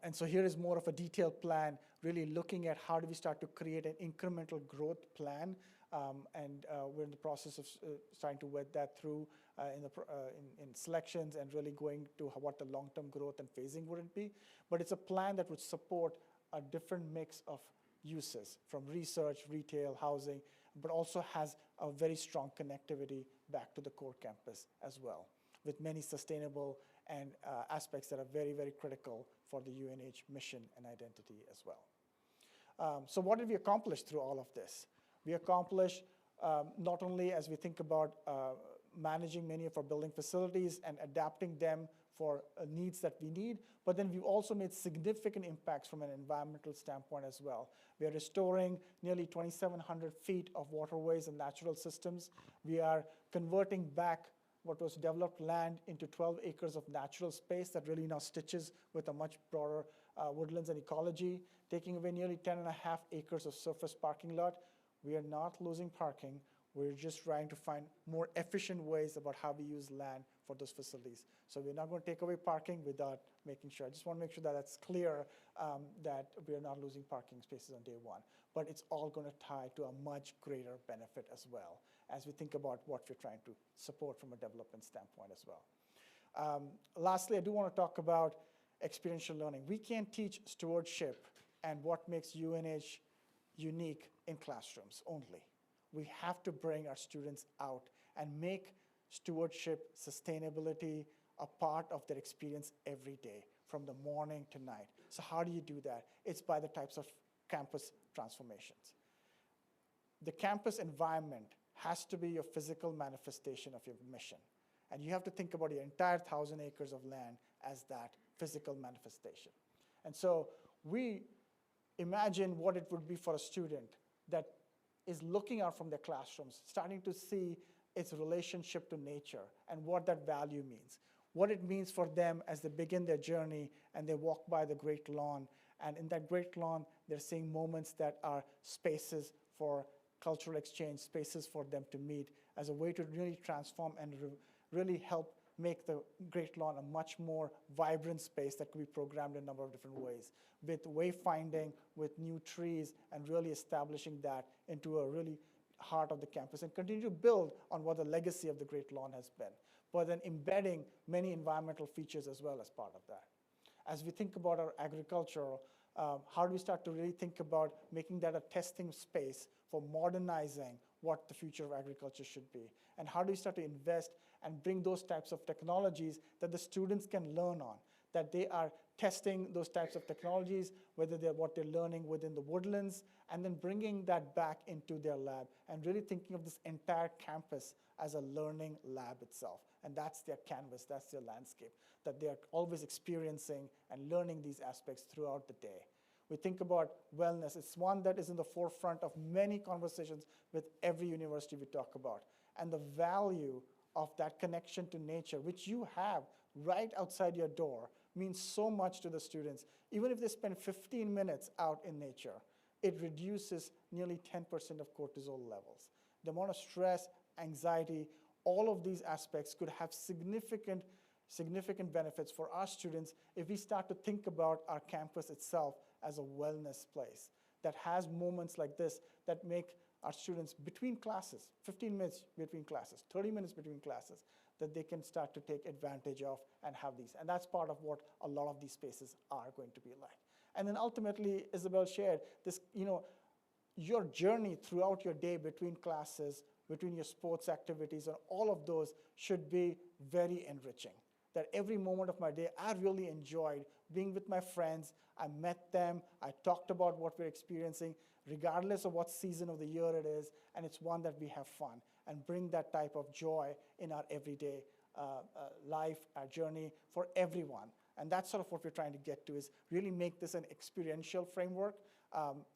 And so here is more of a detailed plan, really looking at how do we start to create an incremental growth plan. We're in the process of starting to vet that through in selections and really going to what the long-term growth and phasing would be. But it's a plan that would support a different mix of uses from research, retail, housing, but also has a very strong connectivity back to the core campus as well, with many sustainable and aspects that are very, very critical for the UNH mission and identity as well. So what did we accomplish through all of this? We accomplished not only as we think about managing many of our building facilities and adapting them for needs that we need, but then we've also made significant impacts from an environmental standpoint as well. We are restoring nearly 2,700 feet of waterways and natural systems. We are converting back what was developed land into 12 acres of natural space that really now stitches with a much broader woodlands and ecology, taking away nearly 10.5 acres of surface parking lot. We are not losing parking. We're just trying to find more efficient ways about how we use land for those facilities. So we're not going to take away parking without making sure. I just want to make sure that that's clear that we are not losing parking spaces on day one. But it's all going to tie to a much greater benefit as well as we think about what we're trying to support from a development standpoint as well. Lastly, I do want to talk about experiential learning. We can't teach stewardship and what makes UNH unique in classrooms only. We have to bring our students out and make stewardship, sustainability a part of their experience every day, from the morning to night. So how do you do that? It's by the types of campus transformations. The campus environment has to be your physical manifestation of your mission. And you have to think about your entire 1,000 acres of land as that physical manifestation. And so we imagine what it would be for a student that is looking out from their classrooms, starting to see its relationship to nature and what that value means, what it means for them as they begin their journey and they walk by the Great Lawn. And in that Great Lawn, they're seeing moments that are spaces for cultural exchange, spaces for them to meet as a way to really transform and really help make the Great Lawn a much more vibrant space that could be programmed in a number of different ways, with wayfinding, with new trees, and really establishing that into a really heart of the campus and continue to build on what the legacy of the Great Lawn has been, but then embedding many environmental features as well as part of that. As we think about our agricultural, how do we start to really think about making that a testing space for modernizing what the future of agriculture should be? And how do we start to invest and bring those types of technologies that the students can learn on, that they are testing those types of technologies, whether they're what they're learning within the woodlands, and then bringing that back into their lab and really thinking of this entire campus as a learning lab itself. And that's their canvas, that's their landscape, that they are always experiencing and learning these aspects throughout the day. We think about wellness. It's one that is in the forefront of many conversations with every university we talk about. And the value of that connection to nature, which you have right outside your door, means so much to the students. Even if they spend 15 minutes out in nature, it reduces nearly 10% of cortisol levels. The amount of stress, anxiety, all of these aspects could have significant benefits for our students if we start to think about our campus itself as a wellness place that has moments like this that make our students between classes, 15 minutes between classes, 30 minutes between classes, that they can start to take advantage of and have these. And that's part of what a lot of these spaces are going to be like. And then ultimately, Isabel shared this, your journey throughout your day between classes, between your sports activities, and all of those should be very enriching. That every moment of my day, I really enjoyed being with my friends. I met them. I talked about what we're experiencing, regardless of what season of the year it is, and it's one that we have fun and bring that type of joy in our everyday life, our journey for everyone. And that's sort of what we're trying to get to, is really make this an experiential framework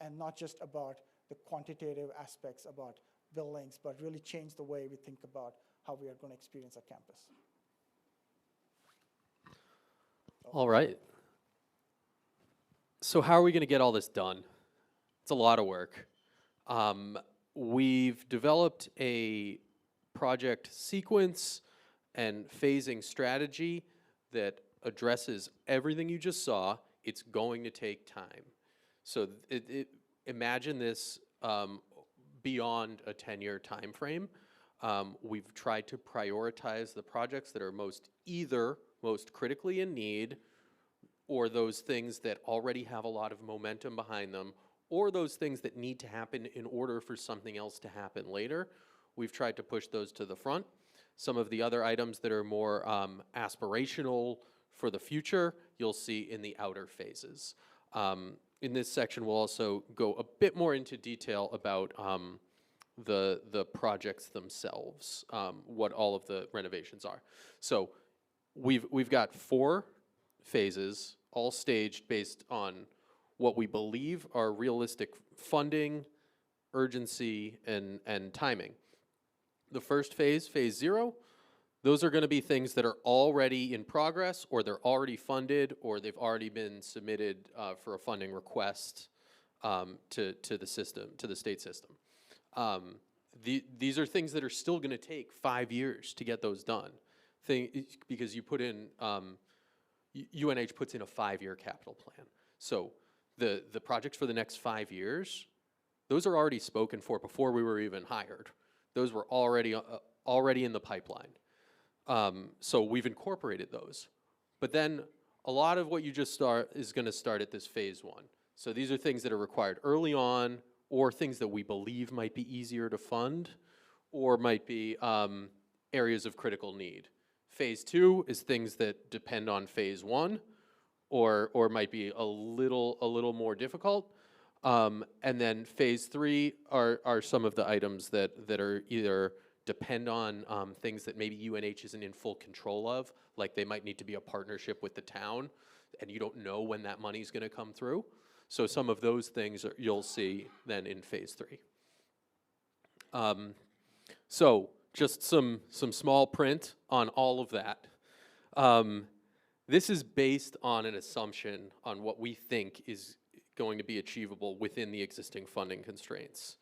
and not just about the quantitative aspects about buildings, but really change the way we think about how we are going to experience our campus. All right. So how are we going to get all this done? It's a lot of work. We've developed a project sequence and phasing strategy that addresses everything you just saw. It's going to take time. So imagine this beyond a 10-year time frame. We've tried to prioritize the projects that are either most critically in need, or those things that already have a lot of momentum behind them, or those things that need to happen in order for something else to happen later. We've tried to push those to the front. Some of the other items that are more aspirational for the future, you'll see in the outer phases. In this section, we'll also go a bit more into detail about the projects themselves, what all of the renovations are. So we've got 4 phases, all staged based on what we believe are realistic funding, urgency, and timing. The first phase, phase 0, those are going to be things that are already in progress, or they're already funded, or they've already been submitted for a funding request to the system, to the state system. These are things that are still going to take 5 years to get those done, because you put in, UNH puts in a 5-year capital plan. So the projects for the next 5 years, those are already spoken for before we were even hired. Those were already in the pipeline. So we've incorporated those. But then a lot of what you just start is going to start at this phase 1. So these are things that are required early on, or things that we believe might be easier to fund, or might be areas of critical need. Phase 2 is things that depend on phase 1, or might be a little more difficult. And then phase 3 are some of the items that are either depend on things that maybe UNH isn't in full control of, like they might need to be a partnership with the town, and you don't know when that money's going to come through. So some of those things you'll see then in phase 3. So just some small print on all of that. This is based on an assumption on what we think is going to be achievable within the existing funding constraints.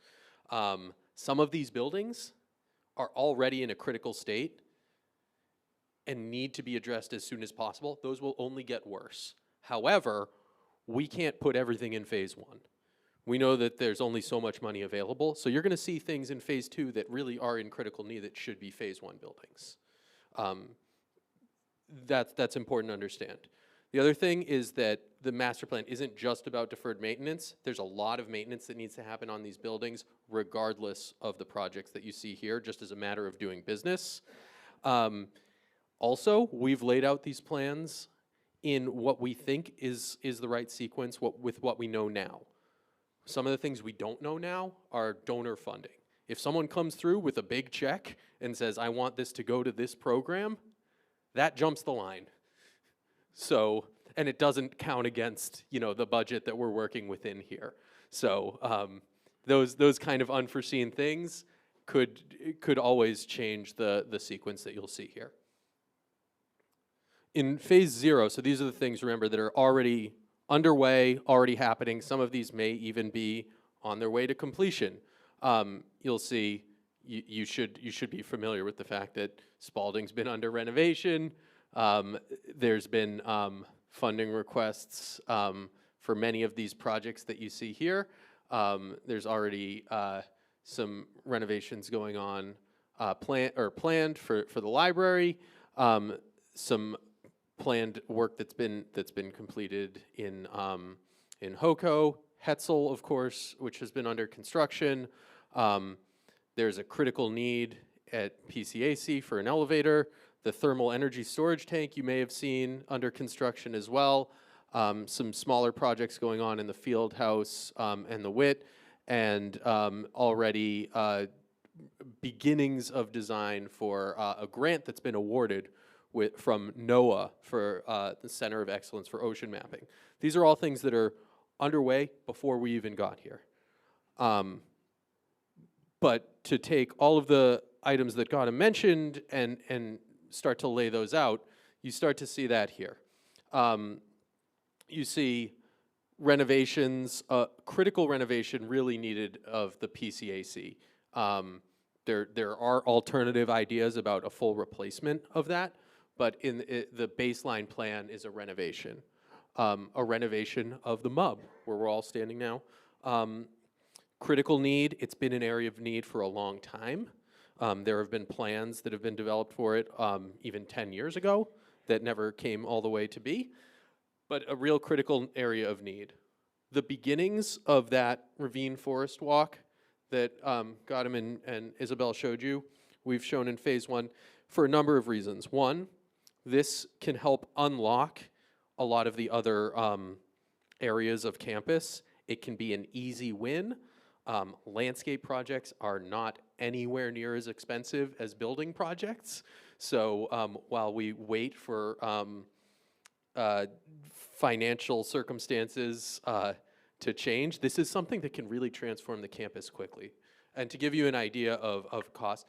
Some of these buildings are already in a critical state and need to be addressed as soon as possible. Those will only get worse. However, we can't put everything in phase 1. We know that there's only so much money available, so you're going to see things in phase 2 that really are in critical need that should be phase 1 buildings. That's important to understand. The other thing is that the master plan isn't just about deferred maintenance. There's a lot of maintenance that needs to happen on these buildings, regardless of the projects that you see here, just as a matter of doing business. Also, we've laid out these plans in what we think is the right sequence with what we know now. Some of the things we don't know now are donor funding. If someone comes through with a big check and says, I want this to go to this program, that jumps the line. So, and it doesn't count against, the budget that we're working within here. So those kind of unforeseen things could always change the sequence that you'll see here. In phase 0, so these are the things, remember, that are already underway, already happening. Some of these may even be on their way to completion. You'll see, you should be familiar with the fact that Spalding's been under renovation. There's been funding requests for many of these projects that you see here. There's already some renovations going on planned for the library. Some planned work that's been completed in HOCO, Hetzel, of course, which has been under construction. There's a critical need at PCAC for an elevator. The thermal energy storage tank you may have seen under construction as well. Some smaller projects going on in the field house and the WIT, and already beginnings of design for a grant that's been awarded from NOAA for the Center of Excellence for Ocean Mapping. These are all things that are underway before we even got here. But to take all of the items that Gautam mentioned and start to lay those out, you start to see that here. You see renovations, critical renovation really needed of the PCAC. There are alternative ideas about a full replacement of that, but the baseline plan is a renovation of the MUB, where we're all standing now. Critical need, it's been an area of need for a long time. There have been plans that have been developed for it even 10 years ago that never came all the way to be, but a real critical area of need. The beginnings of that ravine forest walk that Gautam and Isabel showed you, we've shown in phase 1 for a number of reasons. One, this can help unlock a lot of the other areas of campus. It can be an easy win. Landscape projects are not anywhere near as expensive as building projects. So while we wait for financial circumstances to change, this is something that can really transform the campus quickly. And to give you an idea of cost,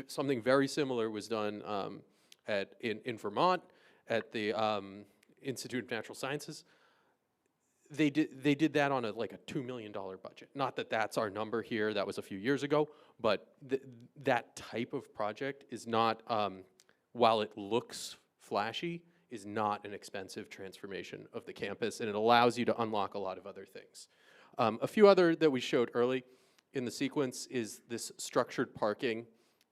something very similar was done in Vermont at the Institute of Natural Sciences. They did that on like a $2 million budget. Not that that's our number here, that was a few years ago, but that type of project is not, while it looks flashy, is not an expensive transformation of the campus, and it allows you to unlock a lot of other things. A few other that we showed early in the sequence is this structured parking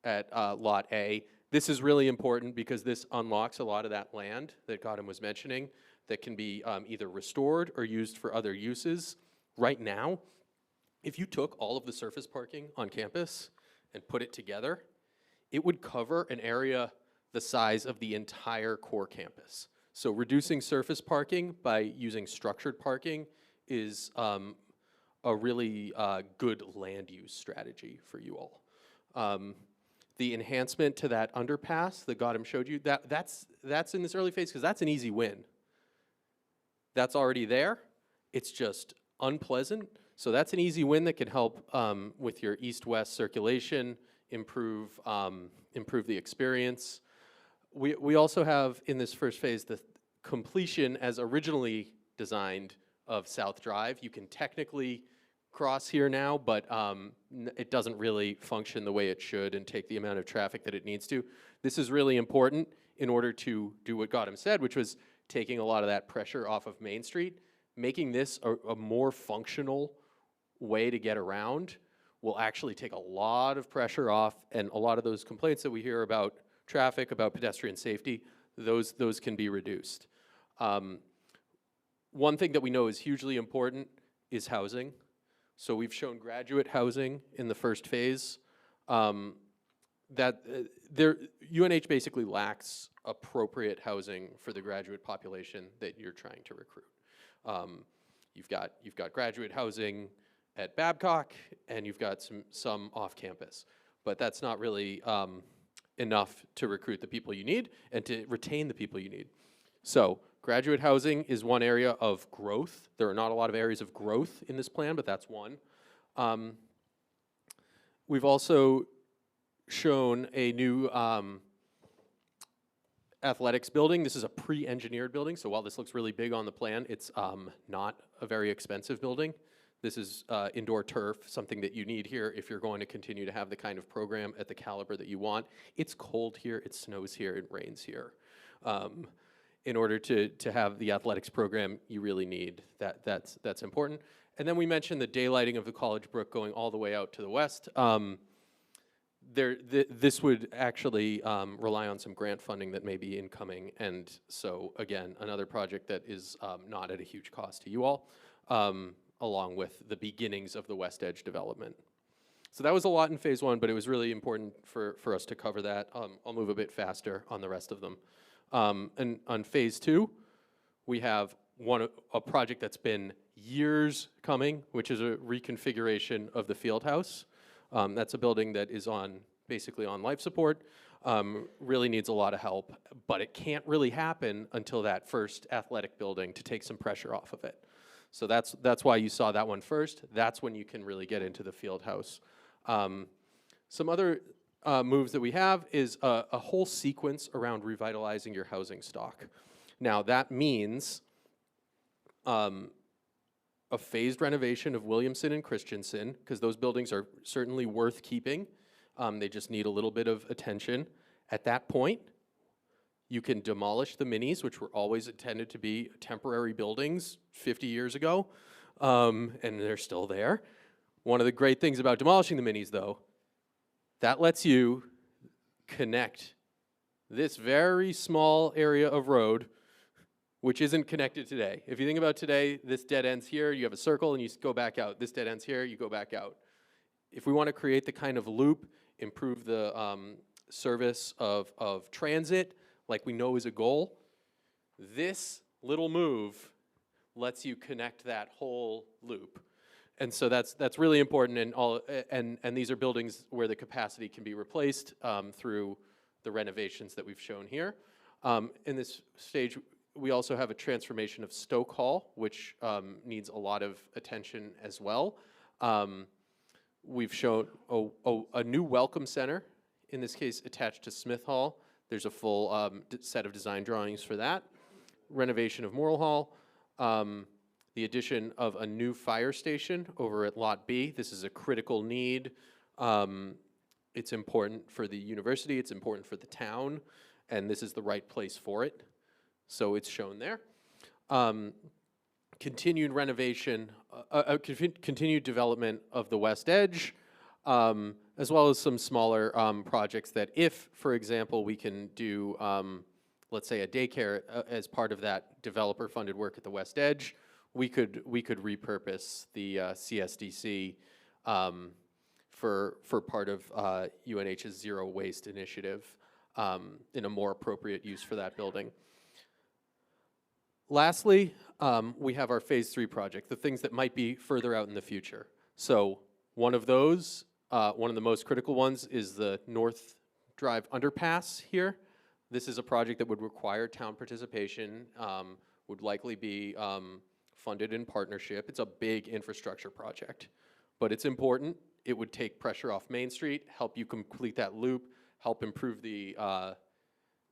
at Lot A. This is really important because this unlocks a lot of that land that Gautam was mentioning that can be either restored or used for other uses. Right now, if you took all of the surface parking on campus and put it together, it would cover an area the size of the entire core campus. So reducing surface parking by using structured parking is a really good land use strategy for you all. The enhancement to that underpass that Gautam showed you, that's in this early phase because that's an easy win. That's already there. It's just unpleasant. So that's an easy win that can help with your east-west circulation, improve the experience. We also have in this first phase the completion as originally designed of South Drive. You can technically cross here now, but it doesn't really function the way it should and take the amount of traffic that it needs to. This is really important in order to do what Gautam said, which was taking a lot of that pressure off of Main Street. making this a more functional way to get around will actually take a lot of pressure off, and a lot of those complaints that we hear about traffic, about pedestrian safety, those can be reduced. One thing that we know is hugely important is housing. So we've shown graduate housing in the first phase. UNH basically lacks appropriate housing for the graduate population that you're trying to recruit. You've got graduate housing at Babcock, and you've got some off campus, but that's not really enough to recruit the people you need and to retain the people you need. So graduate housing is one area of growth. There are not a lot of areas of growth in this plan, but that's one. We've also shown a new athletics building. This is a pre-engineered building, so while this looks really big on the plan, it's not a very expensive building. This is indoor turf, something that you need here if you're going to continue to have the kind of program at the caliber that you want. It's cold here, it snows here, it rains here. In order to have the athletics program, you really need that. That's important. And then we mentioned the daylighting of the College Brook going all the way out to the west. This would actually rely on some grant funding that may be incoming, and so again, another project that is not at a huge cost to you all, along with the beginnings of the West Edge development. So that was a lot in phase one, but it was really important for us to cover that. I'll move a bit faster on the rest of them. And on phase two, we have a project that's been years coming, which is a reconfiguration of the field house. That's a building that is basically on life support, really needs a lot of help, but it can't really happen until that first athletic building to take some pressure off of it. So that's why you saw that one first. That's when you can really get into the field house. Some other moves that we have is a whole sequence around revitalizing your housing stock. Now that means a phased renovation of Williamson and Christensen, because those buildings are certainly worth keeping. They just need a little bit of attention. At that point, you can demolish the minis, which were always intended to be temporary buildings 50 years ago, and they're still there. One of the great things about demolishing the minis, though, that lets you connect this very small area of road, which isn't connected today. If you think about today, this dead ends here, you have a circle and you go back out. This dead ends here, you go back out. If we want to create the kind of loop, improve the service of transit, like we know is a goal, this little move lets you connect that whole loop. And so that's really important, and these are buildings where the capacity can be replaced through the renovations that we've shown here. In this stage, we also have a transformation of Stoke Hall, which needs a lot of attention as well. We've shown a new welcome center, in this case attached to Smith Hall. There's a full set of design drawings for that. Renovation of Morrill Hall. The addition of a new fire station over at Lot B. This is a critical need. It's important for the university, it's important for the town, and this is the right place for it. So it's shown there. Continued renovation, continued development of the West Edge, as well as some smaller projects that if, for example, we can do, let's say, a daycare as part of that developer-funded work at the West Edge, we could repurpose the CSDC for part of UNH's Zero Waste initiative in a more appropriate use for that building. Lastly, we have our phase 3 project, the things that might be further out in the future. So one of those, one of the most critical ones is the North Drive underpass here. This is a project that would require town participation, would likely be funded in partnership. It's a big infrastructure project, but it's important. It would take pressure off Main Street, help you complete that loop, help improve the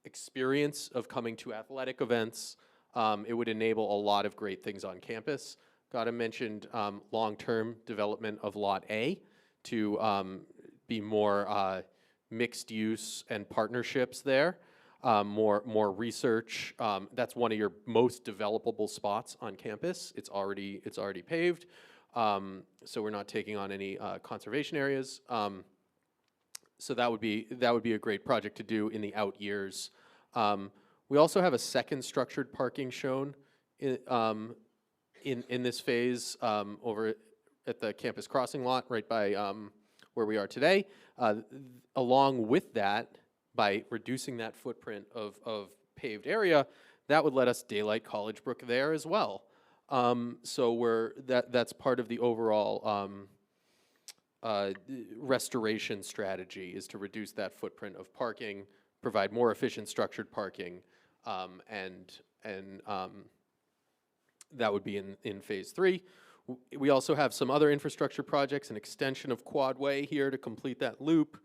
experience of coming to athletic events. It would enable a lot of great things on campus. Gotta mentioned long-term development of Lot A to be more mixed use and partnerships there. more research. That's one of your most developable spots on campus. It's already paved, so we're not taking on any conservation areas. So that would be a great project to do in the out years. We also have a second structured parking shown in this phase over at the campus crossing lot right by where we are today. Along with that, by reducing that footprint of paved area, that would let us daylight College Brook there as well. So that's part of the overall restoration strategy, is to reduce that footprint of parking, provide more efficient structured parking, and that would be in phase 3. We also have some other infrastructure projects, an extension of Quadway here to complete that loop,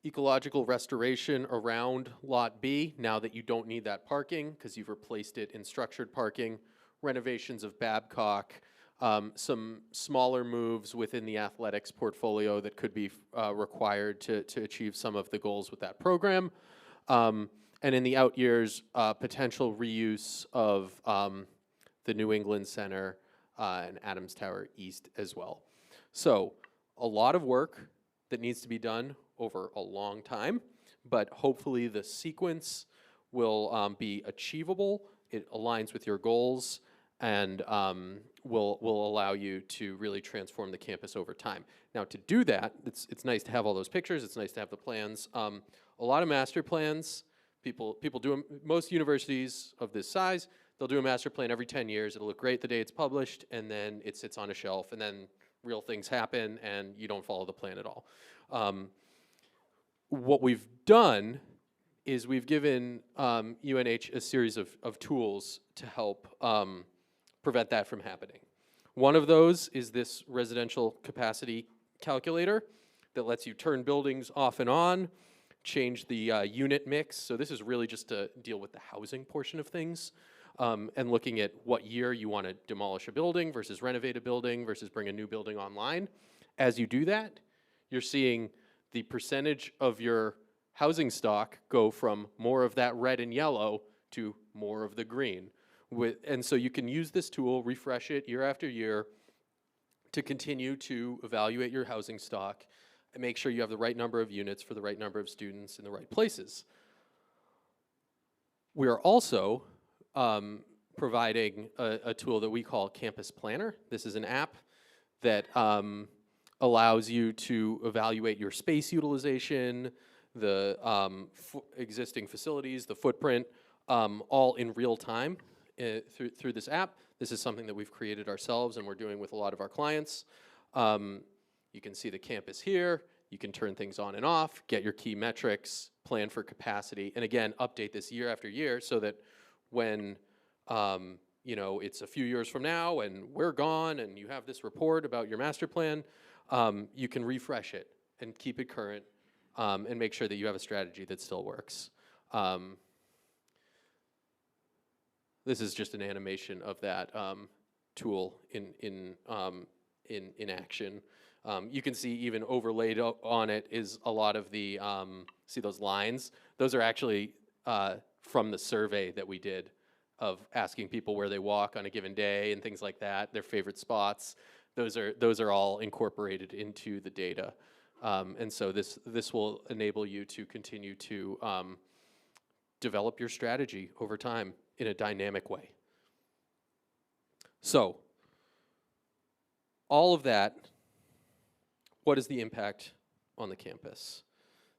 ecological restoration around Lot B, now that you don't need that parking because you've replaced it in structured parking, renovations of Babcock, some smaller moves within the athletics portfolio that could be required to achieve some of the goals with that program. And in the out years, potential reuse of the New England Center and Adams Tower East as well. So a lot of work that needs to be done over a long time, but hopefully the sequence will be achievable. It aligns with your goals and will allow you to really transform the campus over time. Now, to do that, it's nice to have all those pictures. It's nice to have the plans. A lot of master plans, people do them. Most universities of this size, they'll do a master plan every 10 years. It'll look great the day it's published, and then it sits on a shelf, and then real things happen, and you don't follow the plan at all. What we've done is we've given UNH a series of tools to help prevent that from happening. One of those is this residential capacity calculator that lets you turn buildings off and on, change the unit mix. So this is really just to deal with the housing portion of things, and looking at what year you want to demolish a building versus renovate a building versus bring a new building online. As you do that, you're seeing the percentage of your housing stock go from more of that red and yellow to more of the green. And so you can use this tool, refresh it year after year, to continue to evaluate your housing stock and make sure you have the right number of units for the right number of students in the right places. We are also providing a tool that we call Campus Planner. This is an app that allows you to evaluate your space utilization, the existing facilities, the footprint, all in real time through this app. This is something that we've created ourselves and we're doing with a lot of our clients. You can see the campus here. You can turn things on and off, get your key metrics, plan for capacity, and again, update this year after year so that when it's a few years from now and we're gone and you have this report about your master plan, you can refresh it and keep it current and make sure that you have a strategy that still works. This is just an animation of that tool in action. You can see even overlaid on it is a lot of the, see those lines? Those are actually from the survey that we did of asking people where they walk on a given day and things like that, their favorite spots. Those are all incorporated into the data. And so this will enable you to continue to develop your strategy over time in a dynamic way. So, all of that, what is the impact on the campus?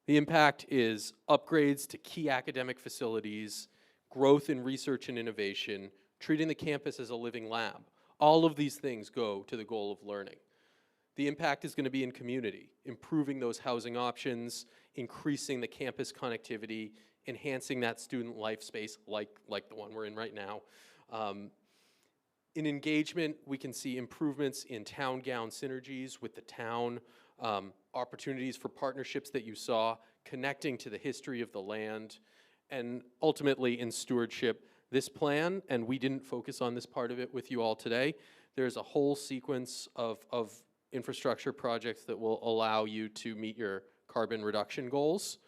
The impact is upgrades to key academic facilities, growth in research and innovation, treating the campus as a living lab. All of these things go to the goal of learning. The impact is going to be in community, improving those housing options, increasing the campus connectivity, enhancing that student life space like the one we're in right now. In engagement, we can see improvements in town-gown synergies with the town, opportunities for partnerships that you saw, connecting to the history of the land, and ultimately in stewardship, this plan, and we didn't focus on this part of it with you all today, there's a whole sequence of infrastructure projects that will allow you to meet your carbon reduction goals.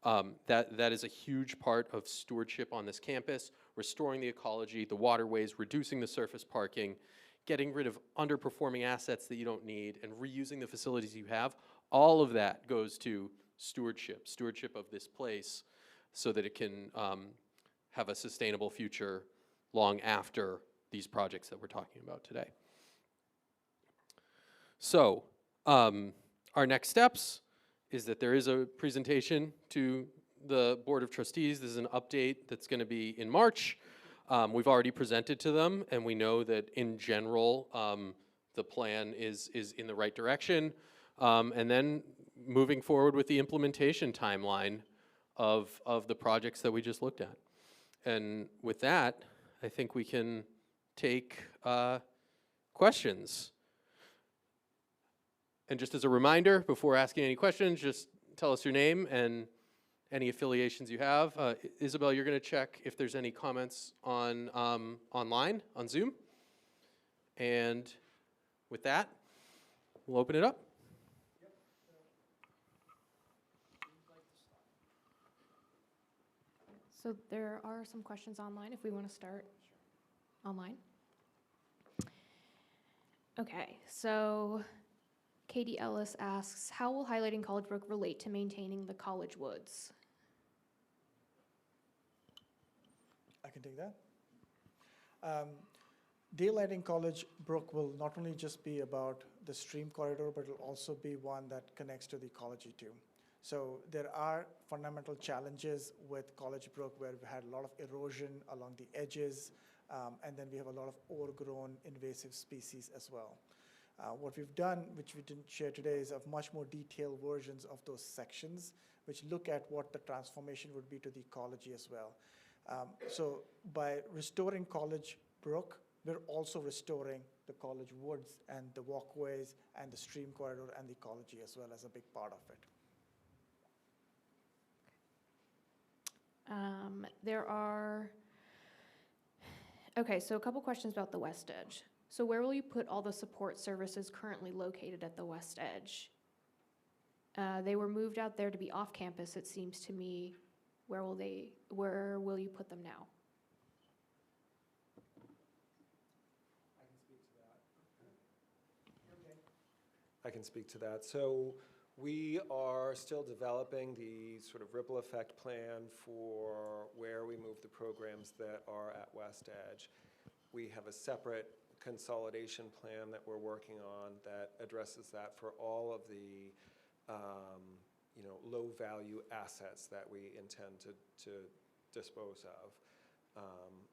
That is a huge part of stewardship on this campus, restoring the ecology, the waterways, reducing the surface parking, getting rid of underperforming assets that you don't need, and reusing the facilities you have. All of that goes to stewardship of this place, so that it can have a sustainable future long after these projects that we're talking about today. So, our next steps is that there is a presentation to the Board of Trustees. This is an update that's going to be in March. We've already presented to them, and we know that in general, the plan is in the right direction. And then moving forward with the implementation timeline of the projects that we just looked at. And with that, I think we can take questions. And just as a reminder, before asking any questions, just tell us your name and any affiliations you have. Isabel, you're going to check if there's any comments on online, on Zoom. And with that, we'll open it up. So there are some questions online if we want to start online. Okay, so Katie Ellis asks, how will highlighting College Brook relate to maintaining the College Woods? I can take that. Daylighting College Brook will not only just be about the stream corridor, but it'll also be one that connects to the ecology too. So there are fundamental challenges with College Brook where we had a lot of erosion along the edges, and then we have a lot of overgrown invasive species as well. What we've done, which we didn't share today, is of much more detailed versions of those sections, which look at what the transformation would be to the ecology as well. So by restoring College Brook, we're also restoring the College Woods and the walkways and the stream corridor and the ecology as well as a big part of it. Okay, so a couple questions about the West Edge. So where will you put all the support services currently located at the West Edge? They were moved out there to be off campus, it seems to me. Where will you put them now? I can speak to that. So we are still developing the sort of ripple effect plan for where we move the programs that are at West Edge. We have a separate consolidation plan that we're working on that addresses that for all of the low-value assets that we intend to dispose of.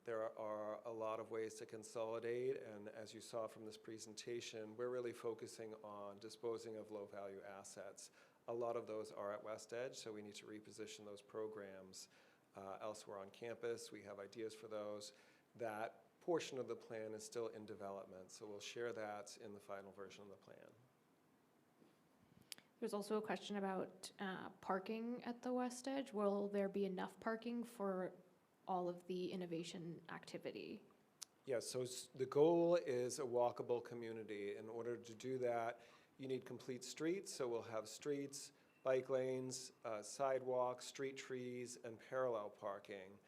There are a lot of ways to consolidate, and as you saw from this presentation, we're really focusing on disposing of low-value assets. A lot of those are at West Edge, so we need to reposition those programs elsewhere on campus. We have ideas for those. That portion of the plan is still in development, so we'll share that in the final version of the plan. There's also a question about parking at the West Edge. Will there be enough parking for all of the innovation activity? Yeah, so the goal is a walkable community. In order to do that, you need complete streets, so we'll have streets, bike lanes, sidewalks, street trees, and parallel parking.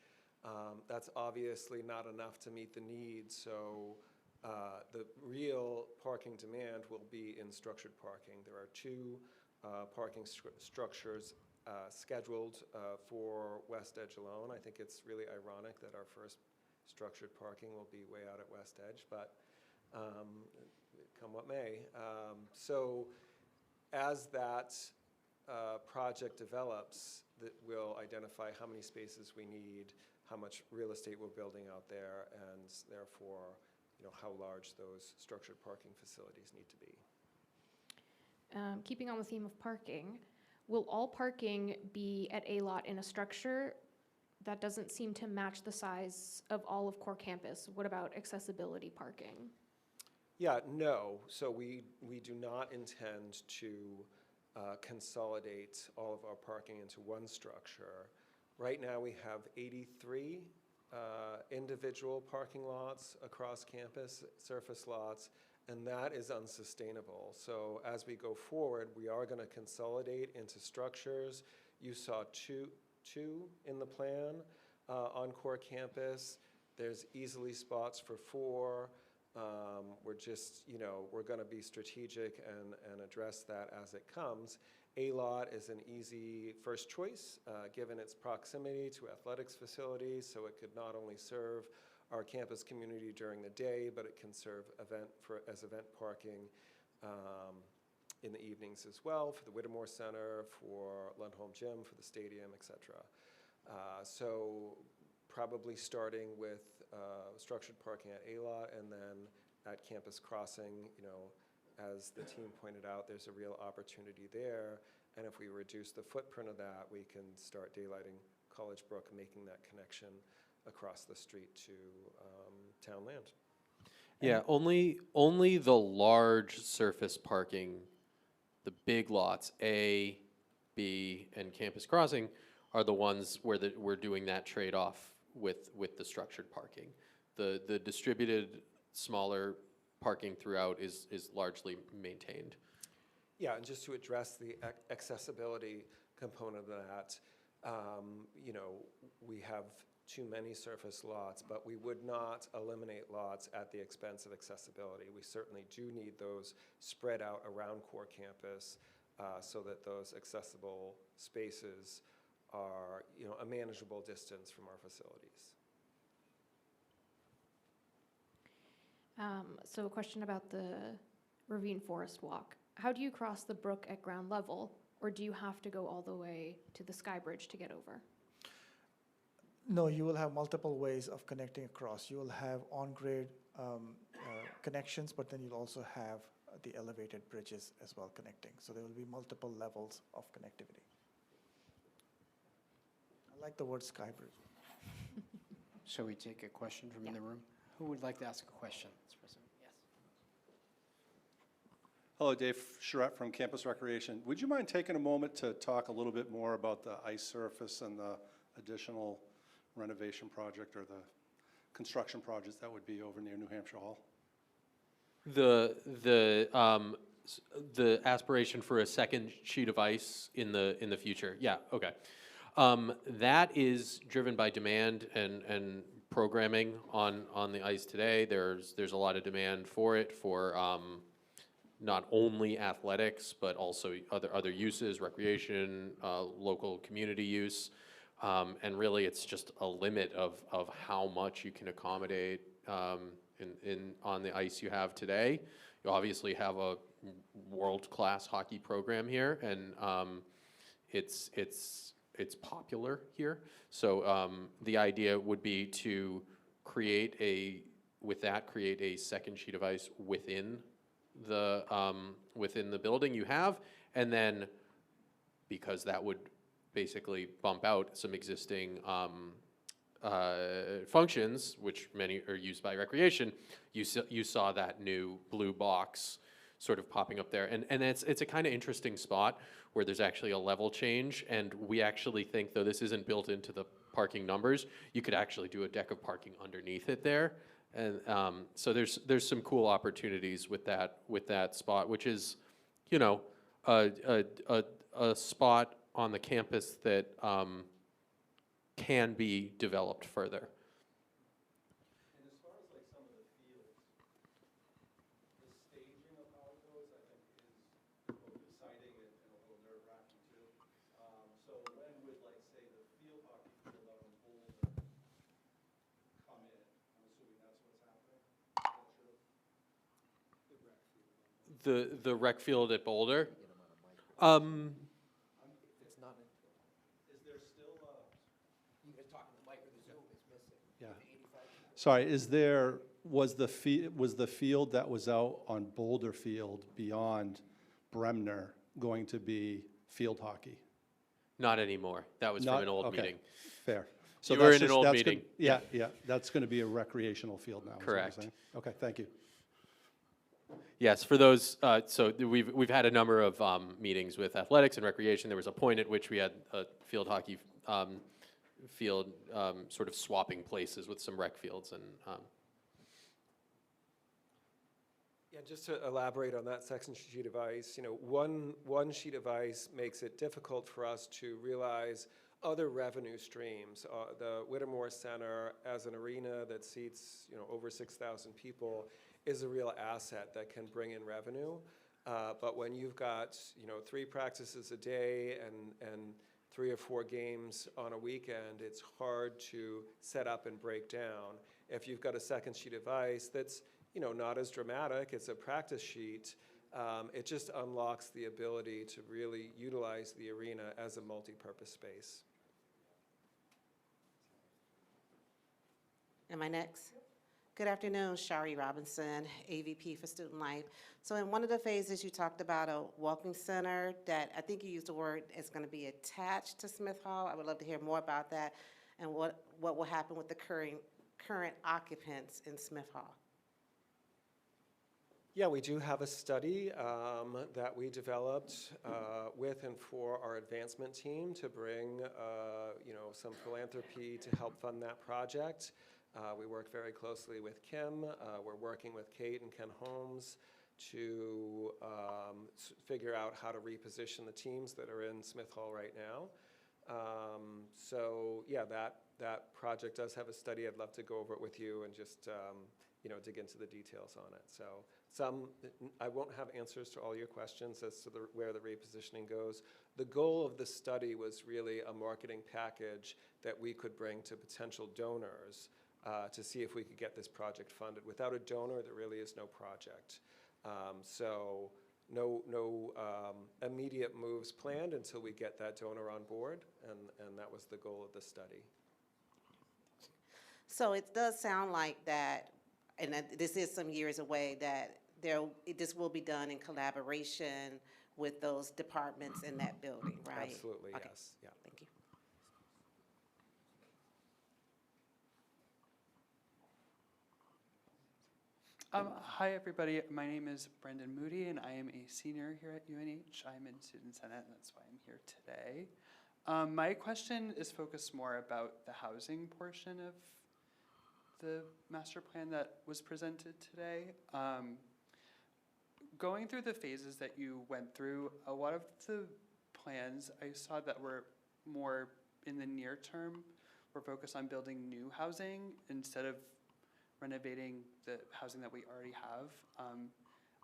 That's obviously not enough to meet the needs, so the real parking demand will be in structured parking. There are two parking structures scheduled for West Edge alone. I think it's really ironic that our first structured parking will be way out at West Edge, but come what may. So as that project develops, we'll identify how many spaces we need, how much real estate we're building out there, and therefore, how large those structured parking facilities need to be. Keeping on the theme of parking, will all parking be at a lot in a structure? That doesn't seem to match the size of all of core campus. What about accessibility parking? Yeah, no. So we do not intend to consolidate all of our parking into one structure. Right now we have 83 individual parking lots across campus, surface lots, and that is unsustainable. So as we go forward, we are going to consolidate into structures. You saw two in the plan on core campus. There's easily spots for 4. We're just, we're going to be strategic and address that as it comes. A-lot is an easy first choice, given its proximity to athletics facilities, so it could not only serve our campus community during the day, but it can serve as event parking in the evenings as well, for the Whittemore Center, for Lundholm Gym, for the stadium, et cetera. So probably starting with structured parking at A-lot, and then at Campus Crossing, as the team pointed out, there's a real opportunity there. And if we reduce the footprint of that, we can start daylighting College Brook, making that connection across the street to town land. Yeah, only the large surface parking, the big lots, A, B, and Campus Crossing, are the ones where we're doing that trade-off with the structured parking. The distributed, smaller parking throughout is largely maintained. Yeah, and just to address the accessibility component of that, we have too many surface lots, but we would not eliminate lots at the expense of accessibility. We certainly do need those spread out around core campus so that those accessible spaces are, a manageable distance from our facilities. So a question about the Ravine Forest Walk. How do you cross the brook at ground level, or do you have to go all the way to the Sky Bridge to get over? No, you will have multiple ways of connecting across. You will have on-grade connections, but then you'll also have the elevated bridges as well connecting. So there will be multiple levels of connectivity. I like the word Sky Bridge. Shall we take a question from in the room? Who would like to ask a question? Mr. President? Yes. Hello, Dave Charette from Campus Recreation. Would you mind taking a moment to talk a little bit more about the ice surface and the additional renovation project or the construction projects that would be over near New Hampshire Hall? The aspiration for a second sheet of ice in the future. Yeah, okay. That is driven by demand and programming on the ice today. There's a lot of demand for it for not only athletics but also other uses, recreation, local community use, and really it's just a limit of how much you can accommodate on the ice you have today. You obviously have a world-class hockey program here, and it's popular here. So the idea would be to create a second sheet of ice within the building you have, and then because that would basically bump out some existing functions, which many are used by recreation. You saw that new blue box sort of popping up there, and it's a kind of interesting spot where there's actually a level change, and we actually think, though this isn't built into the parking numbers, you could actually do a deck of parking underneath it there, and so there's some cool opportunities with that spot, which is, a spot on the campus that can be developed further. And as far as like some of the fields, the staging of how it goes, I think, is both exciting and a little nerve-wracking too. So when would, like, say, the field hockey field out in Boulder come in? I'm assuming that's what's happening. Is that true? The rec field at Boulder. Sorry, was the field that was out on Boulder Field beyond Bremner going to be field hockey? Not anymore. That was from an old meeting. Fair. You were in an old meeting. Yeah, that's going to be a recreational field now. is what you're Correct. saying? Okay, thank you. Yes, for those, so we've had a number of meetings with athletics and recreation. There was a point at which we had a field hockey field sort of swapping places with some rec fields, and Yeah, just to elaborate on that second sheet of ice, one sheet of ice makes it difficult for us to realize other revenue streams. The Whittemore Center, as an arena that seats, over 6,000 people, is a real asset that can bring in revenue. But when you've got, 3 practices a day and 3 or 4 games on a weekend, it's hard to set up and break down. If you've got a second sheet of ice that's, not as dramatic, it's a practice sheet, it just unlocks the ability to really utilize the arena as a multi-purpose space. Am I next? Good afternoon, Shari Robinson, AVP for Student Life. So in one of the phases, you talked about a walking center that I think you used the word is going to be attached to Smith Hall. I would love to hear more about that and what will happen with the current occupants in Smith Hall. Yeah, we do have a study that we developed with and for our advancement team to bring, some philanthropy to help fund that project. We work very closely with Kim. We're working with Kate and Ken Holmes to figure out how to reposition the teams that are in Smith Hall right now. So yeah, that project does have a study. I'd love to go over it with you and just dig into the details on it. So I won't have answers to all your questions as to where the repositioning goes. The goal of the study was really a marketing package that we could bring to potential donors to see if we could get this project funded. Without a donor, there really is no project. So no immediate moves planned until we get that donor on board, and that was the goal of the study. So it does sound like that, and that this is some years away, that this will be done in collaboration with those departments in that building, right? Absolutely, Okay. yes. Yeah. Thank you. Hi, everybody. My name is Brendan Moody, and I am a senior here at UNH. I'm in Student Senate, and that's why I'm here today. My question is focused more about the housing portion of the master plan that was presented today. Going through the phases that you went through, a lot of the plans I saw that were more in the near term were focused on building new housing instead of renovating the housing that we already have.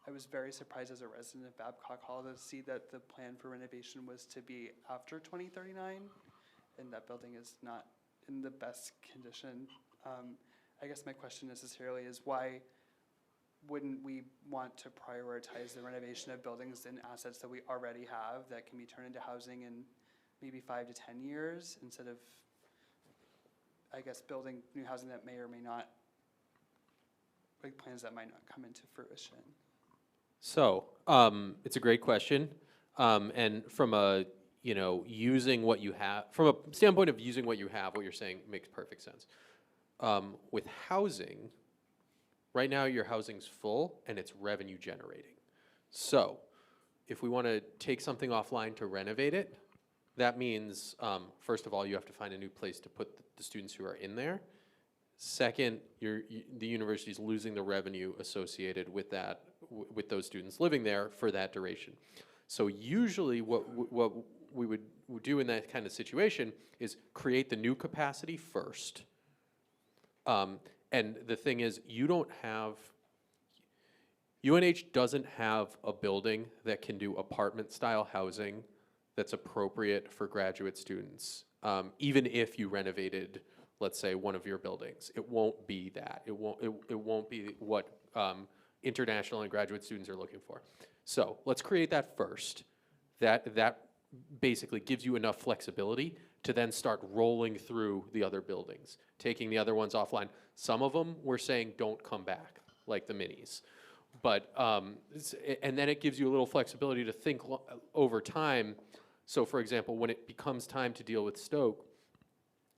I was very surprised as a resident of Babcock Hall to see that the plan for renovation was to be after 2039, and that building is not in the best condition. I guess my question necessarily is why wouldn't we want to prioritize the renovation of buildings and assets that we already have that can be turned into housing in maybe 5 to 10 years instead of, I guess, building new housing that may or may not, like plans that might not come into fruition? So, it's a great question. And from a, using what you have, from a standpoint of using what you have, what you're saying makes perfect sense. With housing, right now your housing's full and it's revenue generating. So, if we want to take something offline to renovate it, that means, first of all, you have to find a new place to put the students who are in there. Second, the university's losing the revenue associated with that, with those students living there for that duration. So usually what we would do in that kind of situation is create the new capacity first. And the thing is, UNH doesn't have a building that can do apartment-style housing that's appropriate for graduate students, even if you renovated, let's say, one of your buildings. It won't be that. It won't be what international and graduate students are looking for. So let's create that first. That basically gives you enough flexibility to then start rolling through the other buildings, taking the other ones offline. Some of them we're saying don't come back, like the minis. But, and then it gives you a little flexibility to think over time. So for example, when it becomes time to deal with Stoke,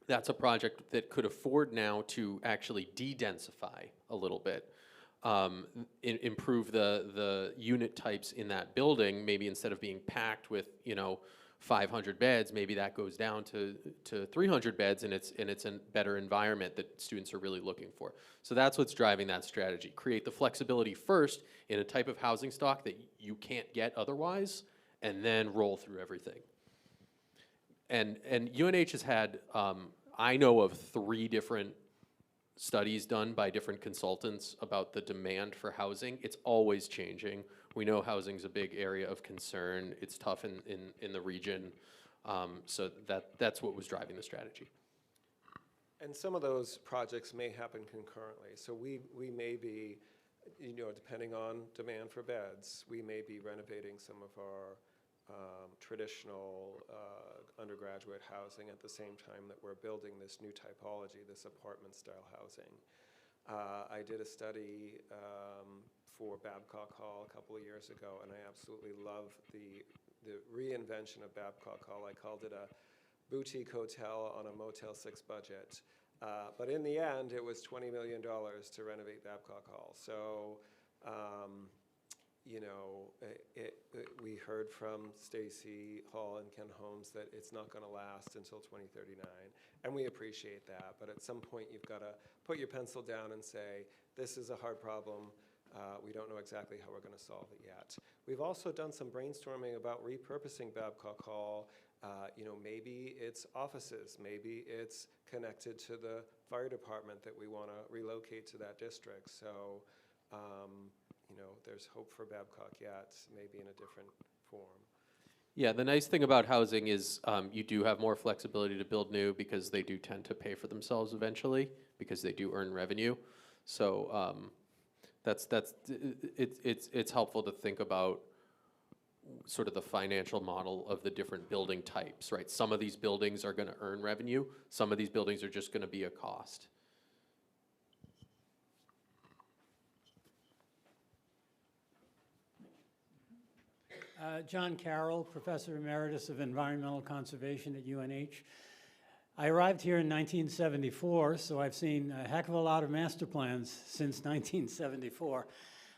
that's a project that could afford now to actually de-densify a little bit, improve the unit types in that building. Maybe instead of being packed with 500 beds, maybe that goes down to 300 beds, and it's a better environment that students are really looking for. So that's what's driving that strategy. Create the flexibility first in a type of housing stock that you can't get otherwise, and then roll through everything. And UNH has had, I know of 3 different studies done by different consultants about the demand for housing. It's always changing. We know housing's a big area of concern. It's tough in the region. So that's what was driving the strategy. And some of those projects may happen concurrently. So we may be, depending on demand for beds, we may be renovating some of our traditional undergraduate housing at the same time that we're building this new typology, this apartment-style housing. I did a study for Babcock Hall a couple of years ago, and I absolutely love the reinvention of Babcock Hall. I called it a boutique hotel on a Motel 6 budget. But in the end, it was $20 million to renovate Babcock Hall. So, we heard from Stacy Hall and Ken Holmes that it's not going to last until 2039, and we appreciate that. But at some point, you've got to put your pencil down and say, this is a hard problem. We don't know exactly how we're going to solve it yet. We've also done some brainstorming about repurposing Babcock Hall. Maybe it's offices, maybe it's connected to the fire department that we want to relocate to that district. So, there's hope for Babcock yet, maybe in a different form. Yeah, the nice thing about housing is you do have more flexibility to build new because they do tend to pay for themselves eventually because they do earn revenue. So it's helpful to think about sort of the financial model of the different building types, right? Some of these buildings are going to earn revenue. Some of these buildings are just going to be a cost. John Carroll, Professor Emeritus of Environmental Conservation at UNH. I arrived here in 1974, so I've seen a heck of a lot of master plans since 1974.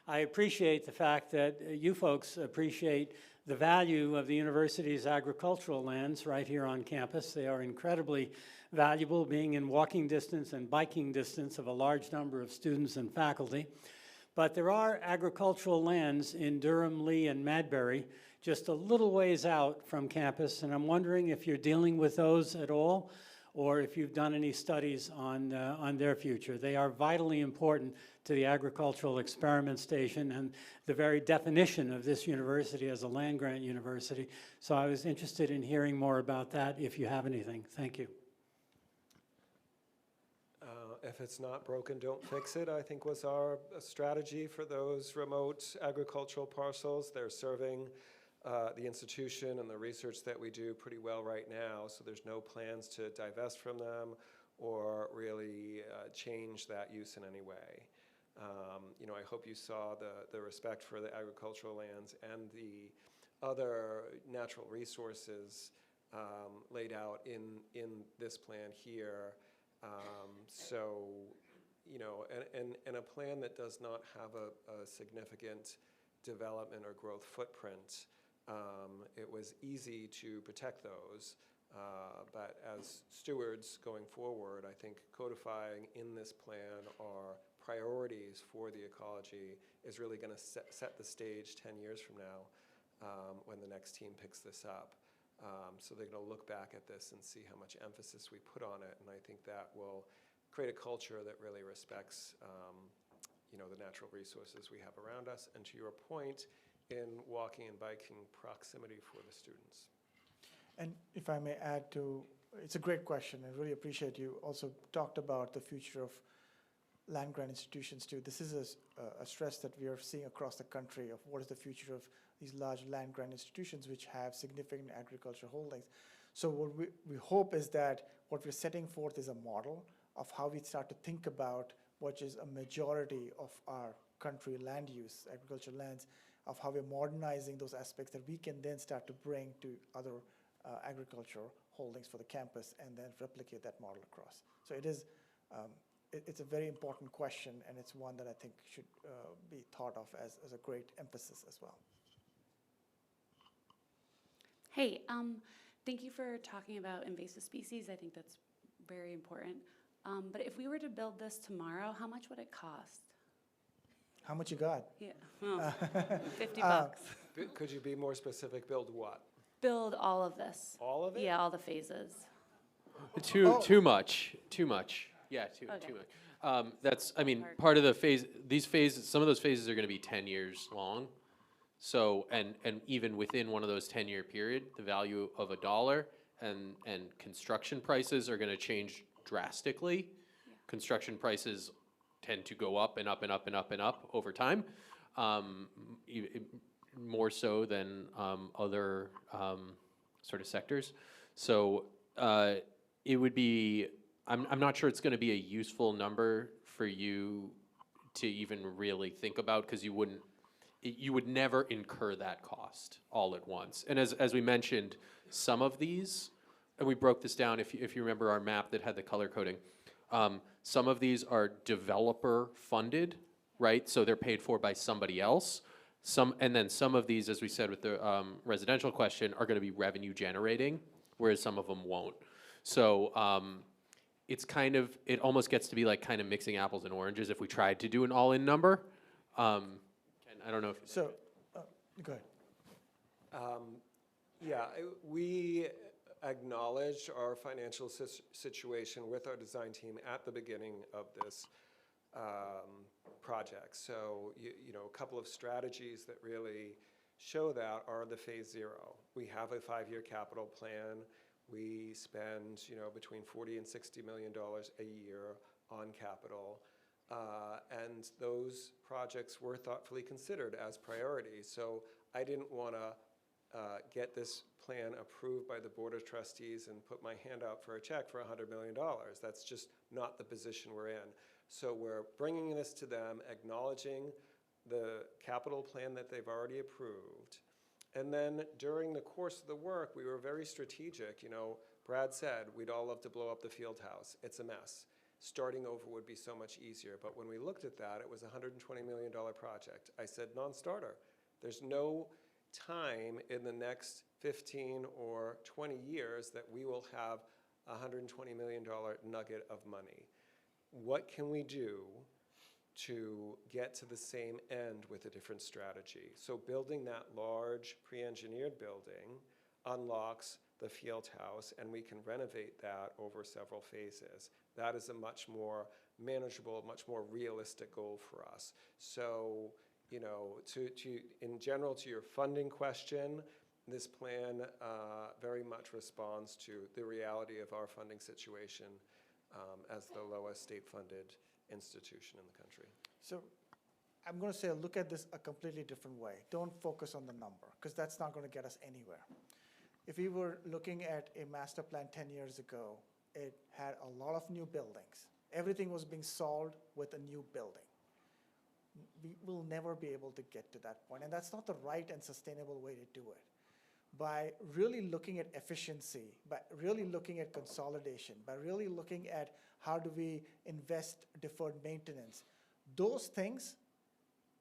I appreciate the fact that you folks appreciate the value of the university's agricultural lands right here on campus. They are incredibly valuable, being in walking distance and biking distance of a large number of students and faculty. But there are agricultural lands in Durham, Lee, and Madbury, just a little ways out from campus, and I'm wondering if you're dealing with those at all, or if you've done any studies on their future. They are vitally important to the agricultural experiment station and the very definition of this university as a land-grant university. So I was interested in hearing more about that, if you have anything. Thank you. If it's not broken, don't fix it, I think was our strategy for those remote agricultural parcels. They're serving the institution and the research that we do pretty well right now, so there's no plans to divest from them or really change that use in any way. I hope you saw the respect for the agricultural lands and the other natural resources laid out in this plan here. And a plan that does not have a significant development or growth footprint, it was easy to protect those. But as stewards going forward, I think codifying in this plan our priorities for the ecology is really going to set the stage 10 years from now when the next team picks this up. So they're going to look back at this and see how much emphasis we put on it, and I think that will create a culture that really respects the natural resources we have around us, and to your point, in walking and biking proximity for the students. And if I may add to, it's a great question. I really appreciate you also talked about the future of land-grant institutions too. This is a stress that we are seeing across the country of what is the future of these large land-grant institutions which have significant agriculture holdings. So what we hope is that what we're setting forth is a model of how we start to think about what is a majority of our country land use, agricultural lands, of how we're modernizing those aspects that we can then start to bring to other agricultural holdings for the campus and then replicate that model across. So it is, it's a very important question, and it's one that I think should be thought of as a great emphasis as well. Hey, thank you for talking about invasive species. I think that's very important. But if we were to build this tomorrow, how much would it cost? How much you got? Yeah, well, 50 bucks. Could you be more specific? Build what? Build all of this. All of it? Yeah, all the phases. Too much. Yeah, too Okay. much. That's, I mean, part of the phase, these phases, some of those phases are gonna be 10 years long. So, and even within one of those 10-year period, the value of $1 and construction prices are gonna change drastically. Construction prices tend to go up and up and up and up and up over time, more so than other sort of sectors. So it would be, I'm not sure it's going to be a useful number for you to even really think about, because you would never incur that cost all at once. And as we mentioned, some of these, and we broke this down, if you remember our map that had the color coding, some of these are developer funded, right? So they're paid for by somebody else. And then some of these, as we said with the residential question, are going to be revenue generating, whereas some of them won't. So it's kind of, it almost gets to be like kind of mixing apples and oranges if we tried to do an all-in number. And I don't know if. So, go ahead. Yeah, we acknowledged our financial situation with our design team at the beginning of this project. So, you know, a couple of strategies that really show that are the phase 0. We have a 5-year capital plan. We spend, you know, between $40 and $60 million a year on capital. And those projects were thoughtfully considered as priorities. So I didn't want to get this plan approved by the Board of Trustees and put my hand out for a check for $100 million. That's just not the position we're in. So we're bringing this to them, acknowledging the capital plan that they've already approved. And then during the course of the work, we were very strategic. You know, Brad said we'd all love to blow up the field house. It's a mess. Starting over would be so much easier. But when we looked at that, it was a $120 million project. I said, non-starter. There's no time in the next 15 or 20 years that we will have a $120 million nugget of money. What can we do to get to the same end with a different strategy? So building that large pre-engineered building unlocks the field house, and we can renovate that over several phases. That is a much more manageable, much more realistic goal for us. So, you know, in general, to your funding question, this plan very much responds to the reality of our funding situation as the lowest state-funded institution in the country. So I'm going to say, look at this a completely different way. Don't focus on the number, because that's not going to get us anywhere. If we were looking at a master plan 10 years ago, it had a lot of new buildings. Everything was being solved with a new building. We will never be able to get to that point, and that's not the right and sustainable way to do it. By really looking at efficiency, by really looking at consolidation, by really looking at how do we invest deferred maintenance, those things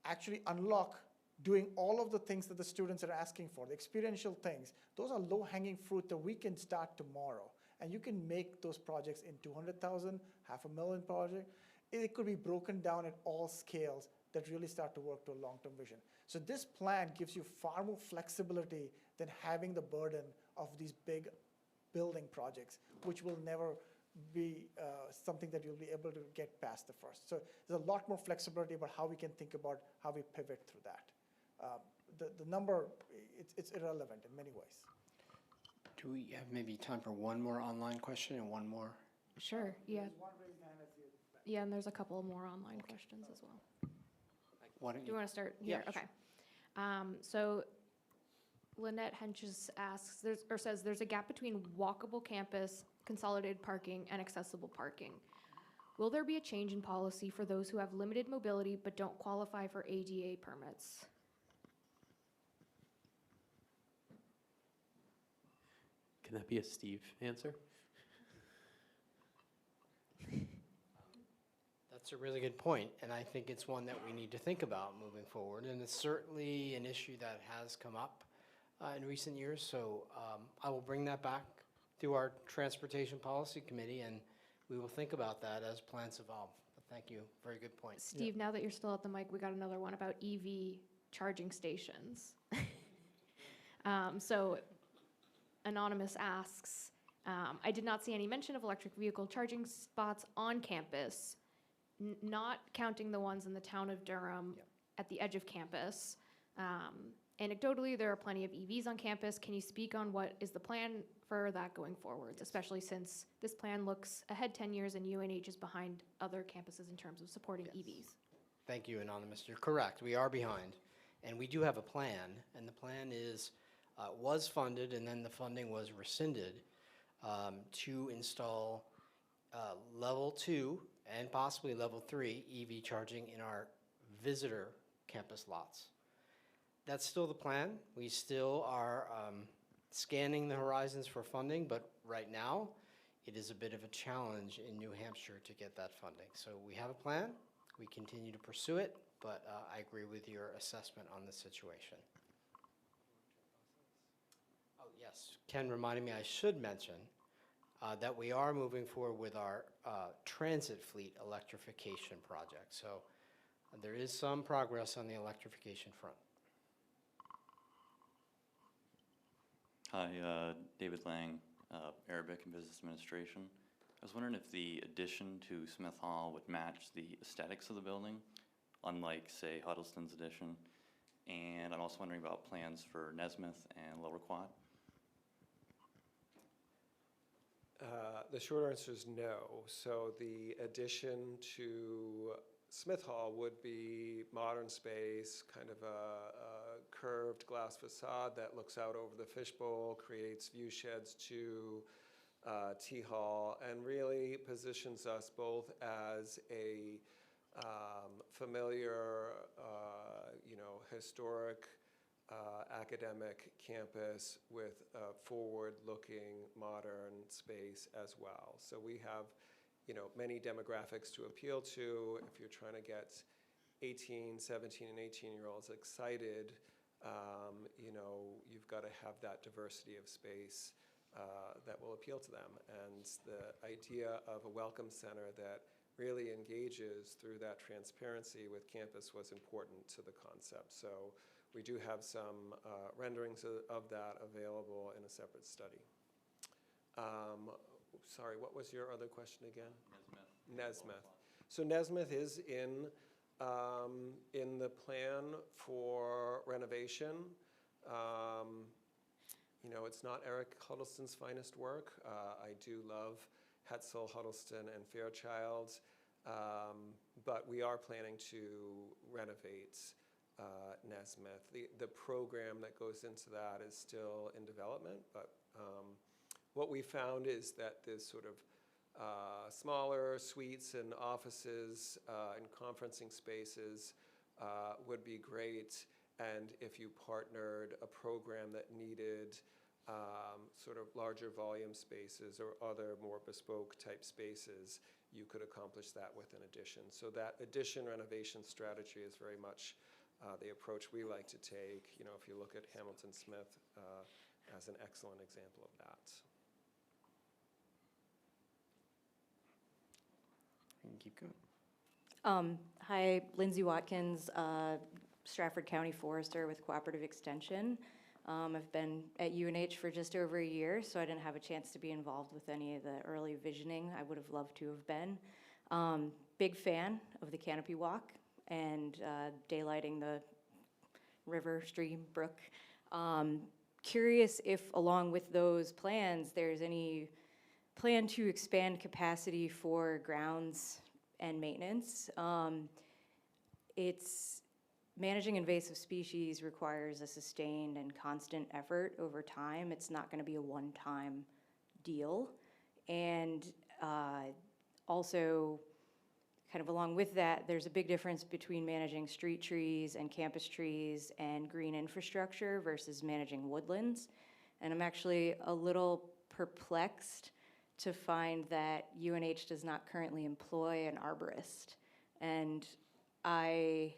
actually unlock doing all of the things that the students are asking for, the experiential things. Those are low-hanging fruit that we can start tomorrow. And you can make those projects in 200,000, $500,000 project. It could be broken down at all scales that really start to work to a long-term vision. So this plan gives you far more flexibility than having the burden of these big building projects, which will never be something that you'll be able to get past the first. So there's a lot more flexibility about how we can think about how we pivot through that. The number, it's irrelevant in many ways. Do we have maybe time for one more online question and one more? Sure, yeah. Yeah, and there's a couple more online questions as well. Why don't Do you want to start here? Yeah, Okay. So Lynette Henches asks, says there's a gap between walkable campus, consolidated parking, and accessible parking. Will there be a change in policy for those who have limited mobility but don't qualify for ADA permits? Can that be a Steve answer? That's a really good point, and I think it's one that we need to think about moving forward, and it's certainly an issue that has come up in recent years, so I will bring that back to our Transportation Policy Committee, and we will think about that as plans evolve. But thank you, very good point. Steve, now that you're still at the mic, we got another one about EV charging stations. So Anonymous asks, I did not see any mention of electric vehicle charging spots on campus, not counting the ones in the town of Durham at the edge of campus. Anecdotally, there are plenty of EVs on campus. Can you speak on what is the plan for that going forward, especially since this plan looks ahead 10 years and UNH is behind other campuses in terms of supporting EVs? Thank you, Anonymous. You're correct. We are behind, and we do have a plan, and the plan is, was funded, and then the funding was rescinded to install level 2 and possibly level 3 EV charging in our visitor campus lots. That's still the plan. We still are scanning the horizons for funding, but right now it is a bit of a challenge in New Hampshire to get that funding. So we have a plan. We continue to pursue it, but I agree with your assessment on the situation. Oh, yes. Ken reminded me I should mention that we are moving forward with our transit fleet electrification project. So there is some progress on the electrification front. Hi, David Lang, Arabic and Business Administration. I was wondering if the addition to Smith Hall would match the aesthetics of the building, unlike, say, Huddleston's addition. And I'm also wondering about plans for Nesmith and Lower Quad. The short answer is no. So the addition to Smith Hall would be modern space, kind of a curved glass facade that looks out over the fishbowl, creates view sheds to T Hall, and really positions us both as a familiar, historic academic campus with a forward-looking modern space as well. So we have many demographics to appeal to. If you're trying to get 18, 17, and 18-year-olds excited, you've got to have that diversity of space that will appeal to them. And the idea of a welcome center that really engages through that transparency with campus was important to the concept. So we do have some renderings of that available in a separate study. Sorry, what was your other question again? Nesmith. So Nesmith is in the plan for renovation. It's not Eric Huddleston's finest work. I do love Hetzel, Huddleston, and Fairchild, but we are planning to renovate Nesmith. The program that goes into that is still in development, but what we found is that this sort of smaller suites and offices and conferencing spaces would be great, and if you partnered a program that needed sort of larger volume spaces or other more bespoke type spaces, you could accomplish that with an addition. So that addition renovation strategy is very much the approach we like to take. If you look at Hamilton Smith as an excellent example of that. You can keep going. Hi, Lindsay Watkins, Stratford County Forester with Cooperative Extension. I've been at UNH for just over a year, so I didn't have a chance to be involved with any of the early visioning. I would have loved to have been. Big fan of the canopy walk and daylighting the river, stream, brook. Curious if along with those plans, there's any plan to expand capacity for grounds and maintenance. Managing invasive species requires a sustained and constant effort over time. It's not going to be a one-time deal. And also, kind of along with that, there's a big difference between managing street trees and campus trees and green infrastructure versus managing woodlands. And I'm actually a little perplexed to find that UNH does not currently employ an arborist. And I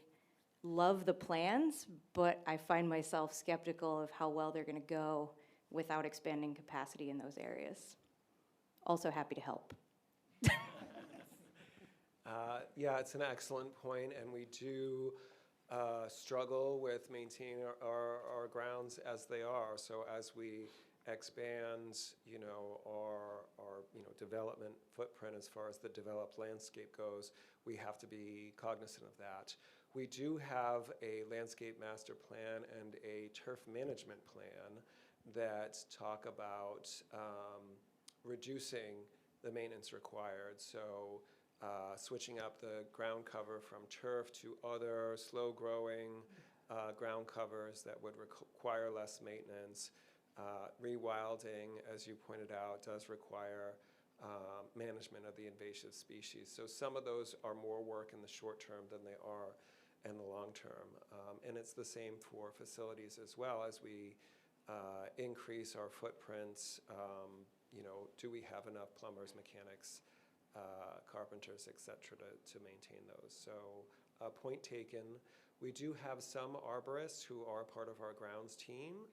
love the plans, but I find myself skeptical of how well they're going to go without expanding capacity in those areas. Also happy to help. Yeah, it's an excellent point, and we do struggle with maintaining our grounds as they are. So as we expand, our development footprint as far as the developed landscape goes, we have to be cognizant of that. We do have a landscape master plan and a turf management plan that talk about reducing the maintenance required. So switching up the ground cover from turf to other slow-growing ground covers that would require less maintenance. Rewilding, as you pointed out, does require management of the invasive species. So some of those are more work in the short term than they are in the long term. And it's the same for facilities as well. As we increase our footprints, do we have enough plumbers, mechanics, carpenters, et cetera, to maintain those? So point taken. We do have some arborists who are part of our grounds team,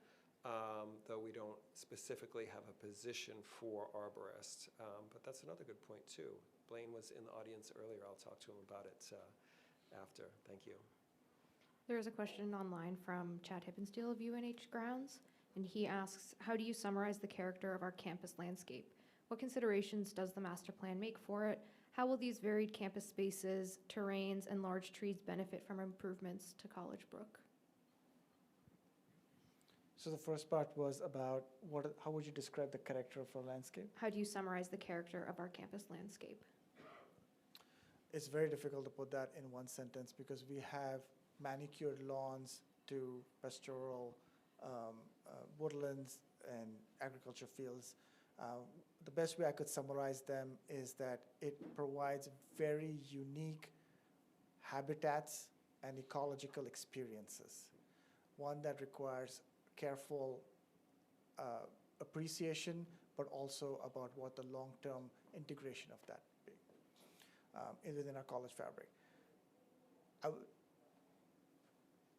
though we don't specifically have a position for arborists. But that's another good point too. Blaine was in the audience earlier. I'll talk to him about it after. Thank you. There's a question online from Chad Hippensteel of UNH Grounds, and he asks, how do you summarize the character of our campus landscape? What considerations does the master plan make for it? How will these varied campus spaces, terrains, and large trees benefit from improvements to College Brook? So the first part was about how would you describe the character of our landscape? How do you summarize the character of our campus landscape? It's very difficult to put that in one sentence because we have manicured lawns to pastoral woodlands and agriculture fields. The best way I could summarize them is that it provides very unique habitats and ecological experiences. One that requires careful appreciation, but also about what the long-term integration of that be within our college fabric.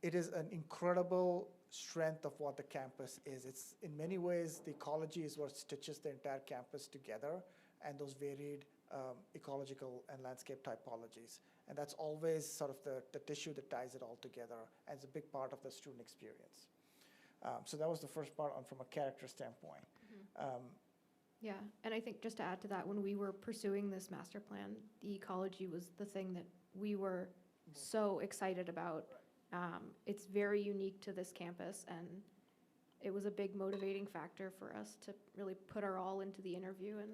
It is an incredible strength of what the campus is. It's in many ways, the ecology is what stitches the entire campus together, and those varied ecological and landscape typologies. And that's always sort of the tissue that ties it all together, and it's a big part of the student experience. So that was the first part from a character standpoint. Mm-hmm. Yeah, and I think just to add to that, when we were pursuing this master plan, the ecology was the thing that we were so excited about. It's very unique to this campus, and it was a big motivating factor for us to really put our all into the interview, and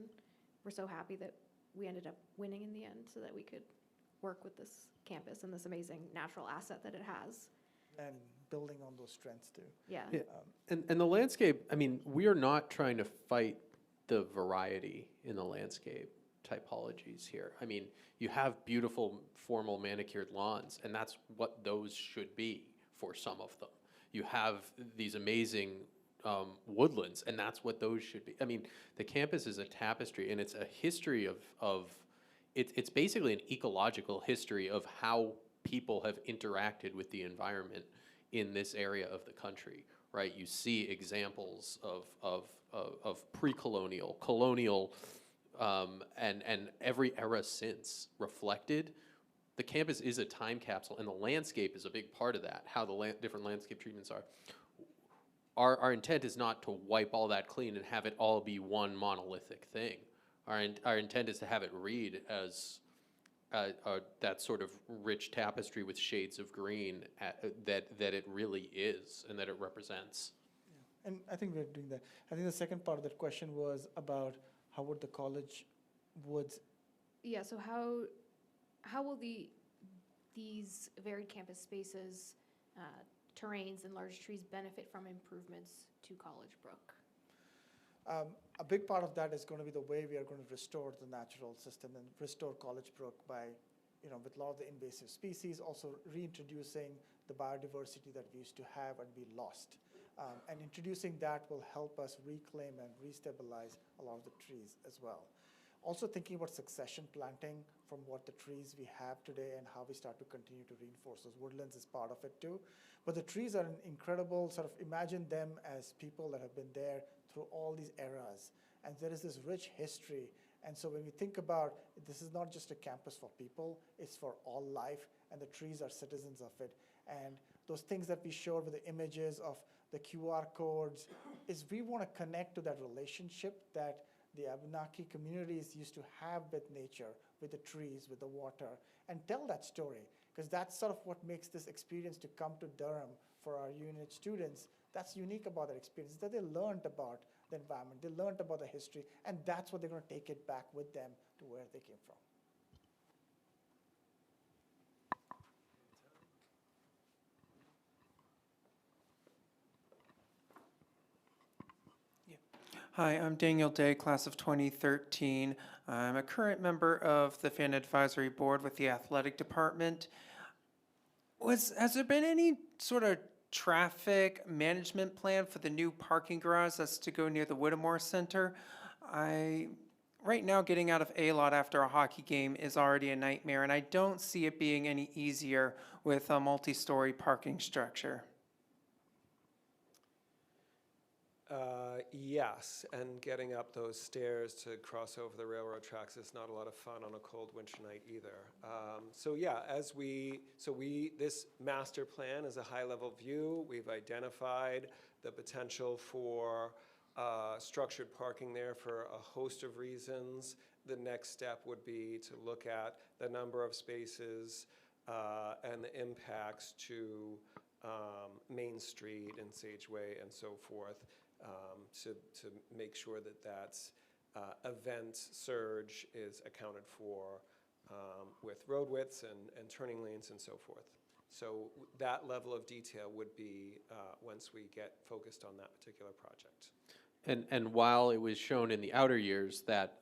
we're so happy that we ended up winning in the end so that we could work with this campus and this amazing natural asset that it has. And building on those strengths too. Yeah. And the landscape, I mean, we are not trying to fight the variety in the landscape typologies here. I mean, you have beautiful formal manicured lawns, and that's what those should be for some of them. You have these amazing woodlands, and that's what those should be. I mean, the campus is a tapestry, and it's a history it's basically an ecological history of how people have interacted with the environment in this area of the country, right? You see examples of pre-colonial, colonial, and every era since reflected. The campus is a time capsule, and the landscape is a big part of that, how the different landscape treatments are. Our intent is not to wipe all that clean and have it all be one monolithic thing. Our intent is to have it read as that sort of rich tapestry with shades of green that it really is and that it represents. Yeah. And I think we're doing that. I think the second part of that question was about how would the college woods. Yeah, so how will these varied campus spaces, terrains, and large trees benefit from improvements to College Brook? A big part of that is going to be the way we are going to restore the natural system and restore College Brook by, with a lot of the invasive species, also reintroducing the biodiversity that we used to have and we lost. And introducing that will help us reclaim and restabilize a lot of the trees as well. Also thinking about succession planting from what the trees we have today and how we start to continue to reinforce those woodlands is part of it too. But the trees are an incredible, sort of imagine them as people that have been there through all these eras. And there is this rich history. And so when we think about, this is not just a campus for people, it's for all life, and the trees are citizens of it. And those things that we showed with the images of the QR codes is we want to connect to that relationship that the Abenaki communities used to have with nature, with the trees, with the water, and tell that story. Because that's sort of what makes this experience to come to Durham for our UNH students. That's unique about that experience, is that they learned about the environment, they learned about the history, and that's what they're going to take it back with them to where they came from. Hi, I'm Daniel Day, class of 2013. I'm a current member of the Fan Advisory Board with the Athletic Department. Has there been any sort of traffic management plan for the new parking garage that's to go near the Whittemore Center? Right now, getting out of A-Lot after a hockey game is already a nightmare, and I don't see it being any easier with a multi-story parking structure. Yes, and getting up those stairs to cross over the railroad tracks is not a lot of fun on a cold winter night either. So yeah, this master plan is a high-level view. We've identified the potential for structured parking there for a host of reasons. The next step would be to look at the number of spaces and the impacts to Main Street and Sageway and so forth. To make sure that that's event surge is accounted for with road widths and turning lanes and so forth. So that level of detail would be once we get focused on that particular project. And while it was shown in the outer years that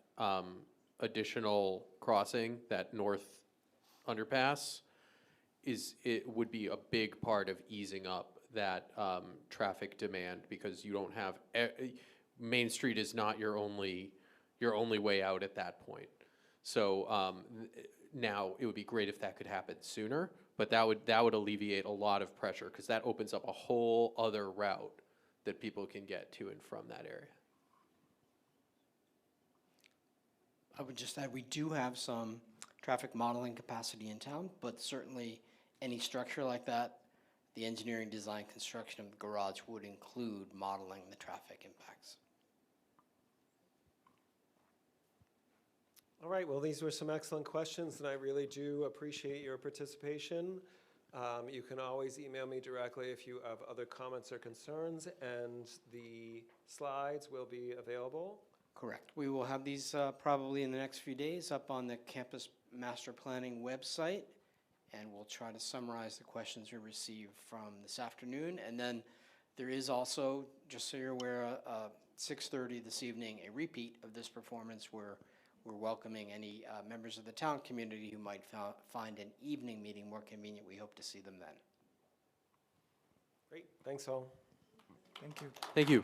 additional crossing, that north underpass, it would be a big part of easing up that traffic demand, because you don't have, Main Street is not your only way out at that point. So now it would be great if that could happen sooner, but that would alleviate a lot of pressure, because that opens up a whole other route that people can get to and from that area. I would just add, we do have some traffic modeling capacity in town, but certainly any structure like that, the engineering, design, construction of the garage would include modeling the traffic impacts. All right, well, these were some excellent questions, and I really do appreciate your participation. You can always email me directly if you have other comments or concerns, and the slides will be available. Correct. We will have these probably in the next few days up on the Campus Master Planning website, and we'll try to summarize the questions we received from this afternoon. And then there is also, just so you're aware, 6:30 this evening, a repeat of this performance where we're welcoming any members of the town community who might find an evening meeting more convenient. We hope to see them then. Great, thanks all. Thank you. Thank you.